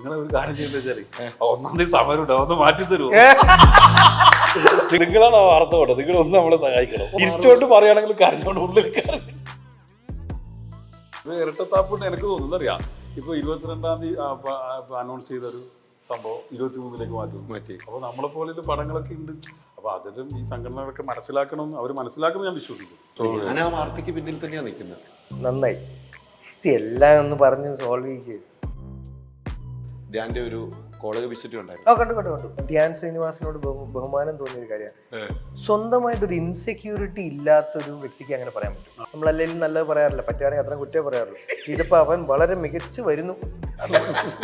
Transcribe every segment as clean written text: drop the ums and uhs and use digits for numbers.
നിങ്ങളെ ഒരു കാര്യം ചെയ്യുന്ന വെച്ചാല് ഒന്നാം തീയതി സമരം ഉണ്ടാവും, ഒന്ന് മാറ്റി തരുമോ? നിങ്ങളാണ് ആ വാർത്ത കൊണ്ടത്, നിങ്ങളൊന്ന് നമ്മളെ സഹായിക്കണം. തിരിച്ചോട്ട് പറയുകയാണെങ്കിൽ കരഞ്ഞോണ്ട് ഉള്ളിൽ കരഞ്ഞു. ഇരട്ടത്താപ്പുണ്ട് എനിക്ക് തോന്നുന്നറിയാം. ഇപ്പൊ 22-ാം തീയതി അനൗൺസ് ചെയ്തൊരു സംഭവം 23-ലേക്ക് മാറ്റി. അപ്പൊ നമ്മളെ പോലെ പടങ്ങളൊക്കെ ഉണ്ട്. അപ്പൊ അതിലും ഈ സംഘടനകളൊക്കെ മനസ്സിലാക്കണം, അവർ മനസ്സിലാക്കണം ഞാൻ വിശ്വസിക്കുന്നു. ഞാൻ ആ വാർത്തയ്ക്ക് പിന്നിൽ തന്നെയാണ് നിൽക്കുന്നത്. നന്നായി എല്ലാം ഒന്ന് പറഞ്ഞ് സോൾവ് ചെയ്യിക്കുക. ധ്യാന്റെ ഒരു കോളേജ് വിസിറ്റ് ഉണ്ടായിരുന്നു. കണ്ടു. ധ്യാൻ ശ്രീനിവാസിനോട് ബഹുമാനം തോന്നിയൊരു കാര്യമാണ്. സ്വന്തമായിട്ടൊരു ഇൻസെക്യൂരിറ്റി ഇല്ലാത്തൊരു വ്യക്തിക്ക് അങ്ങനെ പറയാൻ പറ്റും. നമ്മളല്ലെങ്കിലും നല്ലത് പറയാറില്ല, പറ്റുകയാണെങ്കിൽ അത്ര കുറ്റേ പറയാറുള്ളൂ. ഇതിപ്പോ അവൻ വളരെ മികച്ചു വരുന്നു,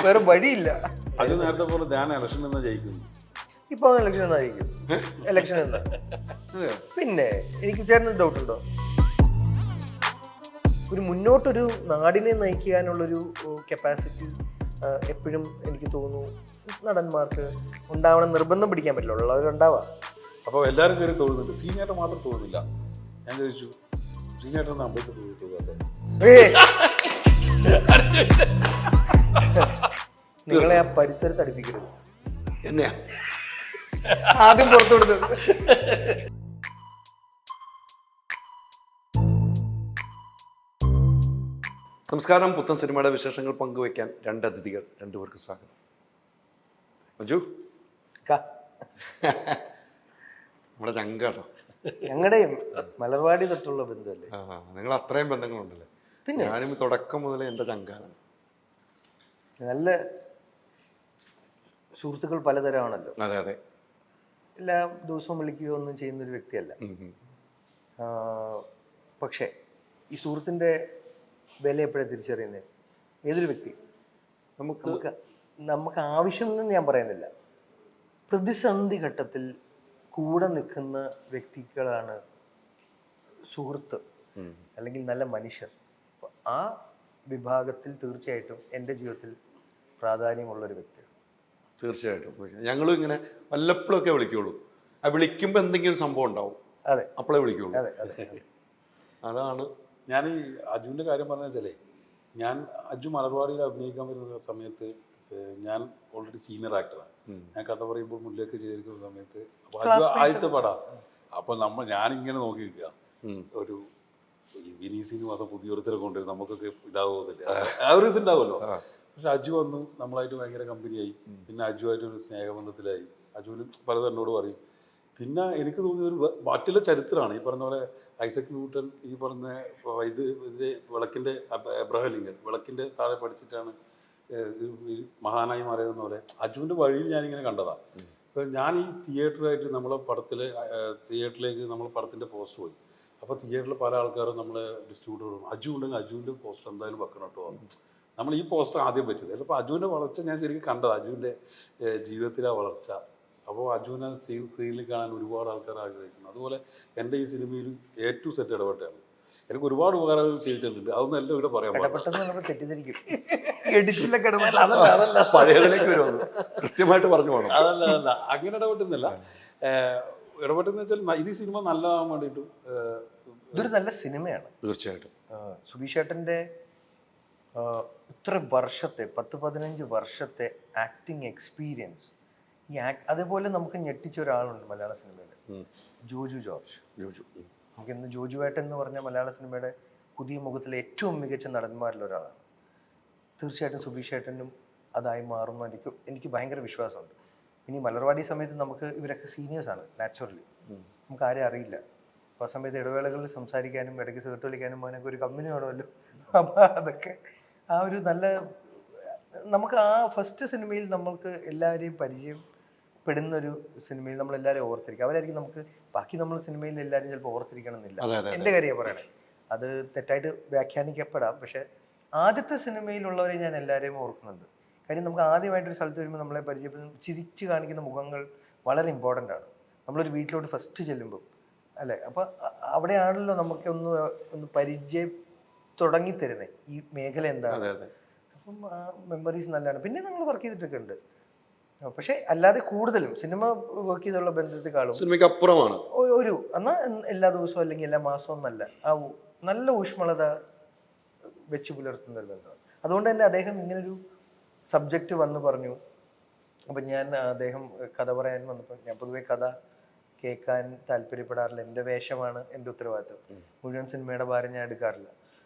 വേറെ വഴിയില്ല. അത് നേരത്തെ പോലെ ധ്യാൻ ഇലക്ഷൻ എന്നാ ജയിക്കുന്നു. ഇപ്പൊ ഇലക്ഷൻ എന്നായിരിക്കും, ഇലക്ഷൻ എന്നാ. പിന്നെ എനിക്ക് ചേട്ടന് ഡൗട്ട് ഉണ്ടോ? ഒരു മുന്നോട്ടൊരു നാടിനെ നയിക്കാനുള്ളൊരു കപ്പാസിറ്റി എപ്പോഴും എനിക്ക് തോന്നുന്നു നടന്മാർക്ക് ഉണ്ടാവണം. നിർബന്ധം പിടിക്കാൻ പറ്റില്ല, ഉള്ളവരുണ്ടാവാം. അപ്പോൾ എല്ലാവരും കയറി തോന്നുന്നുണ്ട്, സീനിയർ മാത്രം തോന്നുന്നില്ല. ഞാൻ ചോദിച്ചു, സീനിയർ അമ്പലത്തിൽ തോന്നാതെ നിങ്ങളെ ആ പരിസരത്ത് അടുപ്പിക്കരുത്. എന്നെയാ ആദ്യം പുറത്തു വിടുന്നത്. നമസ്കാരം. പുത്തൻ സിനിമയുടെ വിശേഷങ്ങൾ പങ്കുവയ്ക്കാൻ രണ്ട് അതിഥികൾ, രണ്ടുപേർക്ക് സ്വാഗതം. മഞ്ജു നമ്മുടെ ചങ്കാട്ടോ. ഞങ്ങളുടെയും മലർവാടി തൊട്ടുള്ള ബന്ധമല്ലേ? നിങ്ങൾ അത്രയും ബന്ധങ്ങളുണ്ടല്ലേ? പിന്നെ ഞാനും തുടക്കം മുതലേ എൻ്റെ ചങ്കാനാണ്. നല്ല സുഹൃത്തുക്കൾ പലതരമാണല്ലോ. അതെ. എല്ലാ ദിവസവും വിളിക്കുകയോ ഒന്നും ചെയ്യുന്നൊരു വ്യക്തിയല്ല. പക്ഷേ ഈ സുഹൃത്തിൻ്റെ വില എപ്പോഴാണ് തിരിച്ചറിയുന്നത്? ഏതൊരു വ്യക്തി നമുക്ക് ആവശ്യമെന്ന് ഞാൻ പറയുന്നില്ല, പ്രതിസന്ധി ഘട്ടത്തിൽ കൂടെ നിൽക്കുന്ന വ്യക്തികളാണ് സുഹൃത്ത് അല്ലെങ്കിൽ നല്ല മനുഷ്യർ. ആ വിഭാഗത്തിൽ തീർച്ചയായിട്ടും എൻ്റെ ജീവിതത്തിൽ പ്രാധാന്യമുള്ളൊരു വ്യക്തിയാണ്. തീർച്ചയായിട്ടും. ഞങ്ങളും ഇങ്ങനെ വല്ലപ്പോഴൊക്കെ വിളിക്കുള്ളൂ. ആ വിളിക്കുമ്പോൾ എന്തെങ്കിലും സംഭവം ഉണ്ടാവും. അതെ, അപ്പോഴേ വിളിക്കുള്ളൂ. അതെ. അതാണ് ഞാൻ ഈ അജുവിൻ്റെ കാര്യം പറഞ്ഞ വെച്ചാലേ, ഞാൻ അജു മലർവാടിയിൽ അഭിനയിക്കാൻ വരുന്ന സമയത്ത് ഞാൻ ഓൾറെഡി സീനിയർ ആക്ടറാണ്. ഞാൻ കഥ പറയുമ്പോൾ മുന്നിലേക്ക് ചെയ്തിരിക്കുന്ന സമയത്ത് അപ്പോൾ അജു ആദ്യത്തെ പടാ. അപ്പോൾ ഞാനിങ്ങനെ നോക്കി നിൽക്കുക, ഒരു വിനീസിന് മാസം പുതിയൊരുത്തരെ കൊണ്ടുവരും, നമുക്കൊക്കെ ഇതാവുന്നില്ല, ആ ഒരു ഇതുണ്ടാവുമല്ലോ. പക്ഷെ അജു വന്നു, നമ്മളായിട്ട് ഭയങ്കര കമ്പനിയായി. പിന്നെ അജുവായിട്ടൊരു സ്നേഹബന്ധത്തിലായി. അജുവിന് പലതും എന്നോട് പറയും. പിന്നെ എനിക്ക് തോന്നിയ ഒരു മറ്റുള്ള ചരിത്രമാണ് ഈ പറഞ്ഞ പോലെ ഐസക് ന്യൂട്ടൺ ഈ പറഞ്ഞ ഇതിൻ്റെ വിളക്കിൻ്റെ എബ്രഹാം ലിങ്കൺ വിളക്കിൻ്റെ താഴെ പഠിച്ചിട്ടാണ് മഹാനായി മാറിയതെന്ന് പോലെ അജുവിൻ്റെ വഴിയിൽ ഞാനിങ്ങനെ കണ്ടതാണ്. ഇപ്പം ഞാൻ ഈ തിയേറ്ററായിട്ട് നമ്മളെ തിയേറ്ററിലേക്ക് നമ്മൾ പടത്തിൻ്റെ പോസ്റ്റർ പോയി. അപ്പോൾ തിയേറ്ററിൽ പല ആൾക്കാരും നമ്മളെ ഡിസ്ട്രിബ്യൂട്ടറും അജു ഉണ്ടെങ്കിൽ അജുവിൻ്റെ പോസ്റ്റർ എന്തായാലും വെക്കണം കേട്ടോ. നമ്മൾ ഈ പോസ്റ്റർ ആദ്യം പറ്റിയത്. അപ്പോൾ അജുവിൻ്റെ വളർച്ച ഞാൻ ശരിക്കും കണ്ടത്, അജുവിൻ്റെ ജീവിതത്തിലെ വളർച്ച. അപ്പോൾ അജുവിനെ സ്ക്രീനിൽ കാണാൻ ഒരുപാട് ആൾക്കാർ ആഗ്രഹിക്കുന്നു. അതുപോലെ എൻ്റെ ഈ സിനിമയിൽ A to Z ഇടപെട്ടാണ്. എനിക്ക് ഒരുപാട് ഉപകാരങ്ങൾ ചെയ്തിട്ടുണ്ട്. അതൊന്നും എല്ലാം ഇവിടെ പറയാൻ പഴയതിലേക്ക് വരുന്നത് കൃത്യമായിട്ട് പറഞ്ഞു പോകണം. അതല്ല അങ്ങനെ ഇടപെട്ടുന്നില്ല. ഇടപെട്ടെന്ന് വെച്ചാൽ ഇത് സിനിമ നല്ലതാകാൻ വേണ്ടിയിട്ട് ഇതൊരു നല്ല സിനിമയാണ്. തീർച്ചയായിട്ടും സുബീഷ് ചേട്ടൻ്റെ ഇത്ര വർഷത്തെ 10-15 വർഷത്തെ ആക്ടിങ് എക്സ്പീരിയൻസ്, അതേപോലെ നമുക്ക് ഞെട്ടിച്ച ഒരാളുണ്ട് മലയാള സിനിമയിൽ, ജോജു ജോർജ്. നമുക്ക് ഇന്ന് ജോജുവേട്ടൻ എന്ന് പറഞ്ഞ മലയാള സിനിമയുടെ പുതിയ മുഖത്തിലെ ഏറ്റവും മികച്ച നടന്മാരിൽ ഒരാളാണ്. തീർച്ചയായിട്ടും സുബീഷ് ചേട്ടനും അതായി മാറുന്ന എനിക്ക് ഭയങ്കര വിശ്വാസമുണ്ട്. ഇനി മലർവാടി സമയത്ത് നമുക്ക് ഇവരൊക്കെ സീനിയേഴ്സാണ്, നാച്ചുറലി നമുക്ക് ആരെയും അറിയില്ല. അപ്പോൾ ആ സമയത്ത് ഇടവേളകളിൽ സംസാരിക്കാനും ഇടയ്ക്ക് സിഗരറ്റ് വലിക്കാനും അതിനൊക്കെ ഒരു കമ്പനി വേണമല്ലോ. അപ്പോൾ അതൊക്കെ ആ ഒരു നല്ല നമുക്ക് ആ ഫസ്റ്റ് സിനിമയിൽ നമ്മൾക്ക് എല്ലാവരെയും പരിചയപ്പെടുന്നൊരു സിനിമയിൽ നമ്മളെല്ലാവരും ഓർത്തിരിക്കും. അവരായിരിക്കും നമുക്ക് ബാക്കി നമ്മൾ സിനിമയിൽ എല്ലാവരും ചിലപ്പോൾ ഓർത്തിരിക്കണം എന്നില്ല. എൻ്റെ കാര്യം പറയണേ, അത് തെറ്റായിട്ട് വ്യാഖ്യാനിക്കപ്പെടാം. പക്ഷേ ആദ്യത്തെ സിനിമയിലുള്ളവരെ ഞാൻ എല്ലാവരെയും ഓർക്കുന്നുണ്ട്. കാര്യം നമുക്ക് ആദ്യമായിട്ടൊരു സ്ഥലത്ത് വരുമ്പോൾ നമ്മളെ പരിചയപ്പെടുന്ന ചിരിച്ച് കാണിക്കുന്ന മുഖങ്ങൾ വളരെ ഇമ്പോർട്ടൻ്റ് ആണ്. നമ്മളൊരു വീട്ടിലോട്ട് ഫസ്റ്റ് ചെല്ലുമ്പോൾ അല്ലേ, അപ്പോൾ അവിടെയാണല്ലോ നമുക്ക് ഒന്ന് പരിചയം തുടങ്ങിത്തരുന്നത് ഈ മേഖല എന്താണ്. അപ്പം ആ മെമ്മറീസ് നല്ലതാണ്. പിന്നെ നമ്മൾ വർക്ക് ചെയ്തിട്ടൊക്കെ ഉണ്ട്. പക്ഷെ അല്ലാതെ കൂടുതലും സിനിമ വർക്ക് ചെയ്തുള്ള ബന്ധത്തെക്കാളും സിനിമയ്ക്ക് അപ്പുറമാണ് ഒരു എന്നാൽ എല്ലാ ദിവസവും അല്ലെങ്കിൽ എല്ലാ മാസവും എന്നല്ല, ആ നല്ല ഊഷ്മളത വെച്ച് പുലർത്തുന്ന ഒരു ബന്ധമാണ്. അതുകൊണ്ട് തന്നെ അദ്ദേഹം ഇങ്ങനൊരു സബ്ജക്റ്റ് വന്ന് പറഞ്ഞു. അപ്പം ഞാൻ അദ്ദേഹം കഥ പറയാൻ വന്നപ്പോൾ, ഞാൻ പൊതുവെ കഥ കേൾക്കാൻ താല്പര്യപ്പെടാറില്ല, എൻ്റെ വേഷമാണ് എൻ്റെ ഉത്തരവാദിത്വം, മുഴുവൻ സിനിമയുടെ ഭാരം ഞാൻ എടുക്കാറില്ല.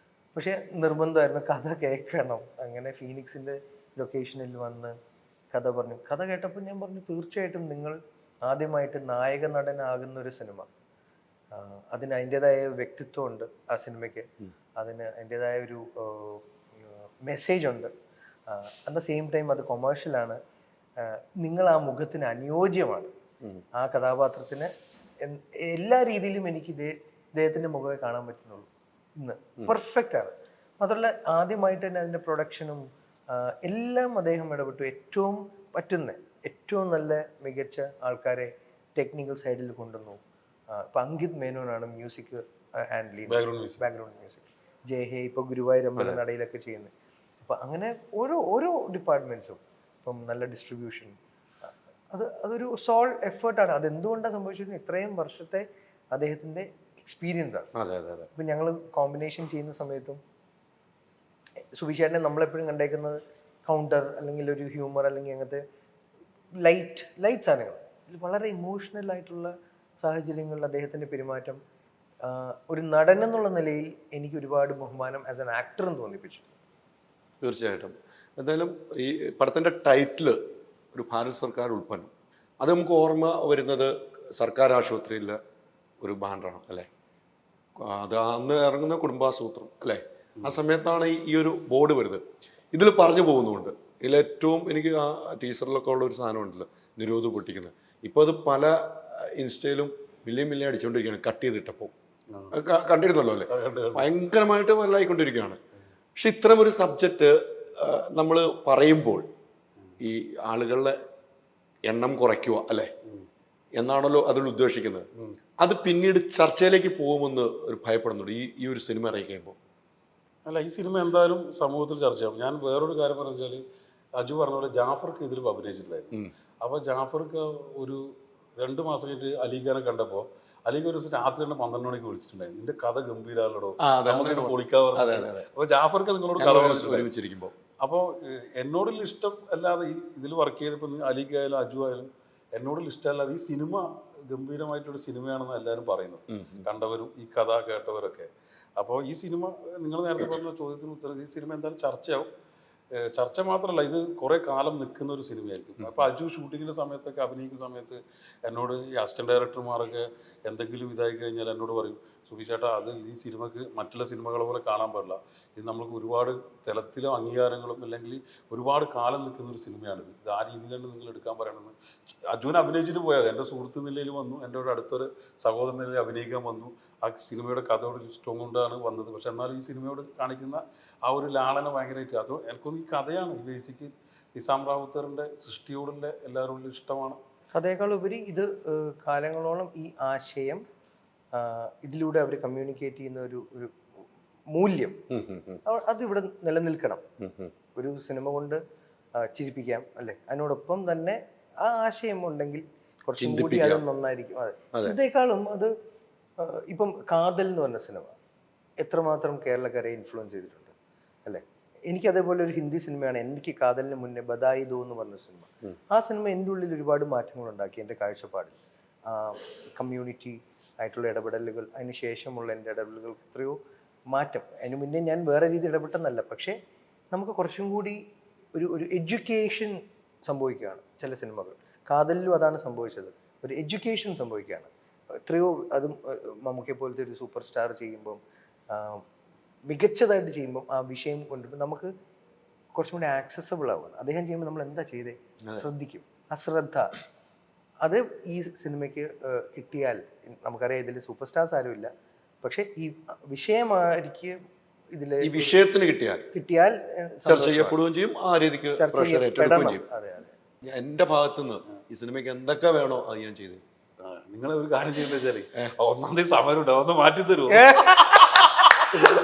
പക്ഷേ നിർബന്ധമായിരുന്നു കഥ കേൾക്കണം. അങ്ങനെ ഫീനിക്സിൻ്റെ ലൊക്കേഷനിൽ വന്ന് കഥ പറഞ്ഞു. കഥ കേട്ടപ്പോൾ ഞാൻ പറഞ്ഞു, തീർച്ചയായിട്ടും നിങ്ങൾ ആദ്യമായിട്ട് നായക നടനാകുന്ന ഒരു സിനിമ, അതിന് അതിൻ്റെതായ വ്യക്തിത്വമുണ്ട് ആ സിനിമയ്ക്ക്, അതിന് അതിൻ്റെതായ ഒരു മെസ്സേജ് ഉണ്ട്. അറ്റ് ദ സെയിം ടൈം അത് കൊമേഴ്ഷ്യലാണ്. നിങ്ങൾ ആ മുഖത്തിന് അനുയോജ്യമാണ്. ആ കഥാപാത്രത്തിന് എല്ലാ രീതിയിലും എനിക്ക് ഇദ്ദേഹത്തിൻ്റെ മുഖമേ കാണാൻ പറ്റുന്നുള്ളൂ ഇന്ന്. പെർഫെക്റ്റ് ആണ്. മാത്രമല്ല ആദ്യമായിട്ട് തന്നെ അതിൻ്റെ പ്രൊഡക്ഷനും എല്ലാം അദ്ദേഹം ഇടപെട്ടു. ഏറ്റവും പറ്റുന്ന ഏറ്റവും നല്ല മികച്ച ആൾക്കാരെ ടെക്നിക്കൽ സൈഡിൽ കൊണ്ടുവന്നു. ഇപ്പം അങ്കിത് മേനോനാണ് മ്യൂസിക് ഹാൻഡിൽ ചെയ്യുന്നത്, ബാക്ക്ഗ്രൗണ്ട് മ്യൂസിക്. ജയ് ഹേ ഇപ്പോൾ ഗുരുവായൂർ അമ്പലം നടയിലൊക്കെ ചെയ്യുന്നത്. അപ്പം അങ്ങനെ ഓരോ ഡിപ്പാർട്ട്മെൻറ്റ്സും, ഇപ്പം നല്ല ഡിസ്ട്രിബ്യൂഷൻ, അതൊരു സോൾ എഫേർട്ടാണ്. അതെന്തുകൊണ്ടാണ് സംഭവിച്ചിരുന്നത്? ഇത്രയും വർഷത്തെ അദ്ദേഹത്തിൻ്റെ എക്സ്പീരിയൻസ് ആണ്. ഇപ്പം ഞങ്ങൾ കോമ്പിനേഷൻ ചെയ്യുന്ന സമയത്തും സുബിചേട്ടനെ നമ്മളെപ്പോഴും കണ്ടേക്കുന്നത് കൗണ്ടർ അല്ലെങ്കിൽ ഒരു ഹ്യൂമർ അല്ലെങ്കിൽ അങ്ങനത്തെ ലൈറ്റ് സാധനങ്ങൾ. ഇതിൽ വളരെ ഇമോഷണൽ ആയിട്ടുള്ള സാഹചര്യങ്ങളിൽ അദ്ദേഹത്തിൻ്റെ പെരുമാറ്റം ഒരു നടൻ എന്നുള്ള നിലയിൽ എനിക്ക് ഒരുപാട് ബഹുമാനം ആസ് എൻ ആക്ടറും തോന്നിപ്പിച്ചു. തീർച്ചയായിട്ടും. എന്തായാലും ഈ പടത്തിൻ്റെ ടൈറ്റില് ഒരു ഭാരത് സർക്കാർ ഉൽപ്പന്നം, അത് നമുക്ക് ഓർമ്മ വരുന്നത് സർക്കാർ ആശുപത്രിയിലെ ഒരു ബാനറാണ് അല്ലേ? അത് അന്ന് ഇറങ്ങുന്ന കുടുംബാസൂത്രം അല്ലേ? ആ സമയത്താണ് ഈ ഒരു ബോർഡ് വരുന്നത്. ഇതിൽ പറഞ്ഞു പോകുന്നുണ്ട്. ഇതിലേറ്റവും എനിക്ക് ആ ടീച്ചറിലൊക്കെ ഉള്ള ഒരു സാധനം ഉണ്ടല്ലോ, നിരോധ് പൊട്ടിക്കുന്നത്. ഇപ്പോൾ അത് പല ഇൻസ്റ്റയിലും മില്യൻ അടിച്ചുകൊണ്ടിരിക്കുകയാണ്, കട്ട് ചെയ്തിട്ടപ്പോൾ. കണ്ടിരുന്നല്ലോ അല്ലേ? ഭയങ്കരമായിട്ട് വലുതായിക്കൊണ്ടിരിക്കുകയാണ്. പക്ഷെ ഇത്തരം ഒരു സബ്ജക്റ്റ് നമ്മൾ പറയുമ്പോൾ ഈ ആളുകളുടെ എണ്ണം കുറയ്ക്കുക അല്ലേ എന്നാണല്ലോ അതിൽ ഉദ്ദേശിക്കുന്നത്. അത് പിന്നീട് ചർച്ചയിലേക്ക് പോകുമെന്ന് ഒരു ഭയപ്പെടുന്നുണ്ട് ഈ ഒരു സിനിമ ഇറങ്ങിക്കുമ്പോൾ. അല്ല, ഈ സിനിമ എന്തായാലും സമൂഹത്തിൽ ചർച്ചയാവും. ഞാൻ വേറൊരു കാര്യം പറഞ്ഞു വെച്ചാൽ, അജു പറഞ്ഞ പോലെ ജാഫർക്ക് ഇതിൽ അഭിനയിച്ചിട്ടുണ്ടായിരുന്നു. അപ്പോൾ ജാഫർക്ക് ഒരു 2 മാസം കഴിഞ്ഞിട്ട് അലിഖാനെ കണ്ടപ്പോൾ അലിഖ് ഒരു ദിവസം രാത്രി തന്നെ 12 മണിക്ക് വിളിച്ചിട്ടുണ്ടായിരുന്നു, നിന്റെ കഥ ഗംഭീരമാണല്ലോ, നമുക്ക് പൊളിക്കാവുന്ന. അപ്പോൾ ജാഫർക്ക് നിങ്ങളോട് കഥ ഒരുമിച്ചിരിക്കുമ്പോൾ, അപ്പോൾ എന്നോടുള്ള ഇഷ്ടം അല്ലാതെ ഈ ഇതിൽ വർക്ക് ചെയ്തപ്പോൾ അലിഖ് ആയാലും അജു ആയാലും എന്നോടുള്ള ഇഷ്ടമല്ലാതെ ഈ സിനിമ ഗംഭീരമായിട്ടൊരു സിനിമയാണെന്ന് എല്ലാവരും പറയുന്നത്, കണ്ടവരും ഈ കഥ കേട്ടവരൊക്കെ. അപ്പോൾ ഈ സിനിമ നിങ്ങൾ നേരത്തെ പറഞ്ഞ ചോദ്യത്തിന് ഉത്തരം, ഈ സിനിമ എന്തായാലും ചർച്ചയാവും. ചർച്ച മാത്രമല്ല, ഇത് കുറേ കാലം നിൽക്കുന്ന ഒരു സിനിമയായിരിക്കും. അപ്പോൾ അജു ഷൂട്ടിങ്ങിൻ്റെ സമയത്തൊക്കെ അഭിനയിക്കുന്ന സമയത്ത് എന്നോട് ഈ അസിസ്റ്റന്റ് ഡയറക്ടർമാരൊക്കെ എന്തെങ്കിലും ഇതായി കഴിഞ്ഞാൽ എന്നോട് പറയും, സുബിചേട്ടാ അത് ഈ സിനിമക്ക് മറ്റുള്ള സിനിമകളെ പോലെ കാണാൻ പാടില്ല, ഇത് നമ്മൾക്ക് ഒരുപാട് തലത്തിലും അംഗീകാരങ്ങളും അല്ലെങ്കിൽ ഒരുപാട് കാലം നിൽക്കുന്ന ഒരു സിനിമയാണിത്, ഇത് ആ രീതിയിലാണ് നിങ്ങൾ എടുക്കാൻ പറയണമെന്ന്. അജുവിനെ അഭിനയിച്ചിട്ട് പോയത് എൻ്റെ സുഹൃത്ത് നിലയിൽ വന്നു, എൻ്റെ ഒരു അടുത്തൊരു സഹോദരൻ നിലയിൽ അഭിനയിക്കാൻ വന്നു. ആ സിനിമയുടെ കഥയോട് ഇഷ്ടം കൊണ്ടാണ് വന്നത്. പക്ഷെ എന്നാലും ഈ സിനിമയോട് കാണിക്കുന്ന ആ ഒരു ലാളന ഭയങ്കരമായിട്ട്, അത് എനിക്കൊന്നും ഈ കഥയാണ് ഈ ബേസിക്ക് നിസാം റാവുത്തറിൻ്റെ സൃഷ്ടിയോടുള്ള എല്ലാവരോടും ഇഷ്ടമാണ്. കഥയേക്കാൾ ഉപരി ഇത് കാലങ്ങളോളം ഈ ആശയം ഇതിലൂടെ അവർ കമ്മ്യൂണിക്കേറ്റ് ചെയ്യുന്ന ഒരു മൂല്യം അതിവിടെ നിലനിൽക്കണം. ഒരു സിനിമ കൊണ്ട് ചിരിപ്പിക്കാം അല്ലേ, അതിനോടൊപ്പം തന്നെ ആ ആശയം ഉണ്ടെങ്കിൽ കുറച്ചും കൂടി അത് നന്നായിരിക്കും. അതെ, ഇതേക്കാളും അത് ഇപ്പം കാതൽ എന്ന് പറഞ്ഞ സിനിമ എത്രമാത്രം കേരളക്കരയെ ഇൻഫ്ലുവൻസ് ചെയ്തിട്ടുണ്ട് അല്ലേ. എനിക്ക് അതേപോലെ ഒരു ഹിന്ദി സിനിമയാണ് എനിക്ക് കാതലിന് മുന്നേ ബദായി ദോ എന്ന് പറഞ്ഞ സിനിമ. ആ സിനിമ എൻ്റെ ഉള്ളിൽ ഒരുപാട് മാറ്റങ്ങൾ ഉണ്ടാക്കി. എൻ്റെ കാഴ്ചപ്പാടിൽ കമ്മ്യൂണിറ്റി ആയിട്ടുള്ള ഇടപെടലുകൾ, അതിന് ശേഷമുള്ള എൻ്റെ ഇടപെടലുകൾക്ക് എത്രയോ മാറ്റം. അതിന് മുന്നേ ഞാൻ വേറെ രീതി ഇടപെട്ടെന്നല്ല, പക്ഷേ നമുക്ക് കുറച്ചും കൂടി ഒരു എഡ്യൂക്കേഷൻ സംഭവിക്കുകയാണ് ചില സിനിമകൾ. കാതലിലും അതാണ് സംഭവിച്ചത്, ഒരു എഡ്യൂക്കേഷൻ സംഭവിക്കുകയാണ്. എത്രയോ അതും മമ്മൂക്കയെ പോലത്തെ ഒരു സൂപ്പർ സ്റ്റാർ ചെയ്യുമ്പം, മികച്ചതായിട്ട് ചെയ്യുമ്പം ആ വിഷയം കൊണ്ടിട്ട് നമുക്ക് കുറച്ചും കൂടി ആക്സസബിൾ ആവുകയാണ്. അദ്ദേഹം ചെയ്യുമ്പോൾ നമ്മൾ എന്താ ചെയ്തേ ശ്രദ്ധിക്കും. ആ ശ്രദ്ധ അത് ഈ സിനിമയ്ക്ക് കിട്ടിയാൽ, നമുക്കറിയാം ഇതിൽ സൂപ്പർ സ്റ്റാർസ് ആരുമില്ല, പക്ഷെ ഈ വിഷയമായിരിക്കും ഇതിൽ ഈ വിഷയത്തിന് കിട്ടിയാൽ ചർച്ച ചെയ്യപ്പെടുകയും ചെയ്യും, ആ രീതിക്ക് ചെയ്യും. അതെ അതെ, എൻ്റെ ഭാഗത്തുനിന്ന് ഈ സിനിമയ്ക്ക് എന്തൊക്കെ വേണോ അത് ഞാൻ ചെയ്തു. നിങ്ങൾ ഒരു കാര്യം ചെയ്യുന്ന വെച്ചാൽ ഒന്നാം തീയതി സമരം ഉണ്ടാവും, ഒന്ന് മാറ്റി തരുമോ?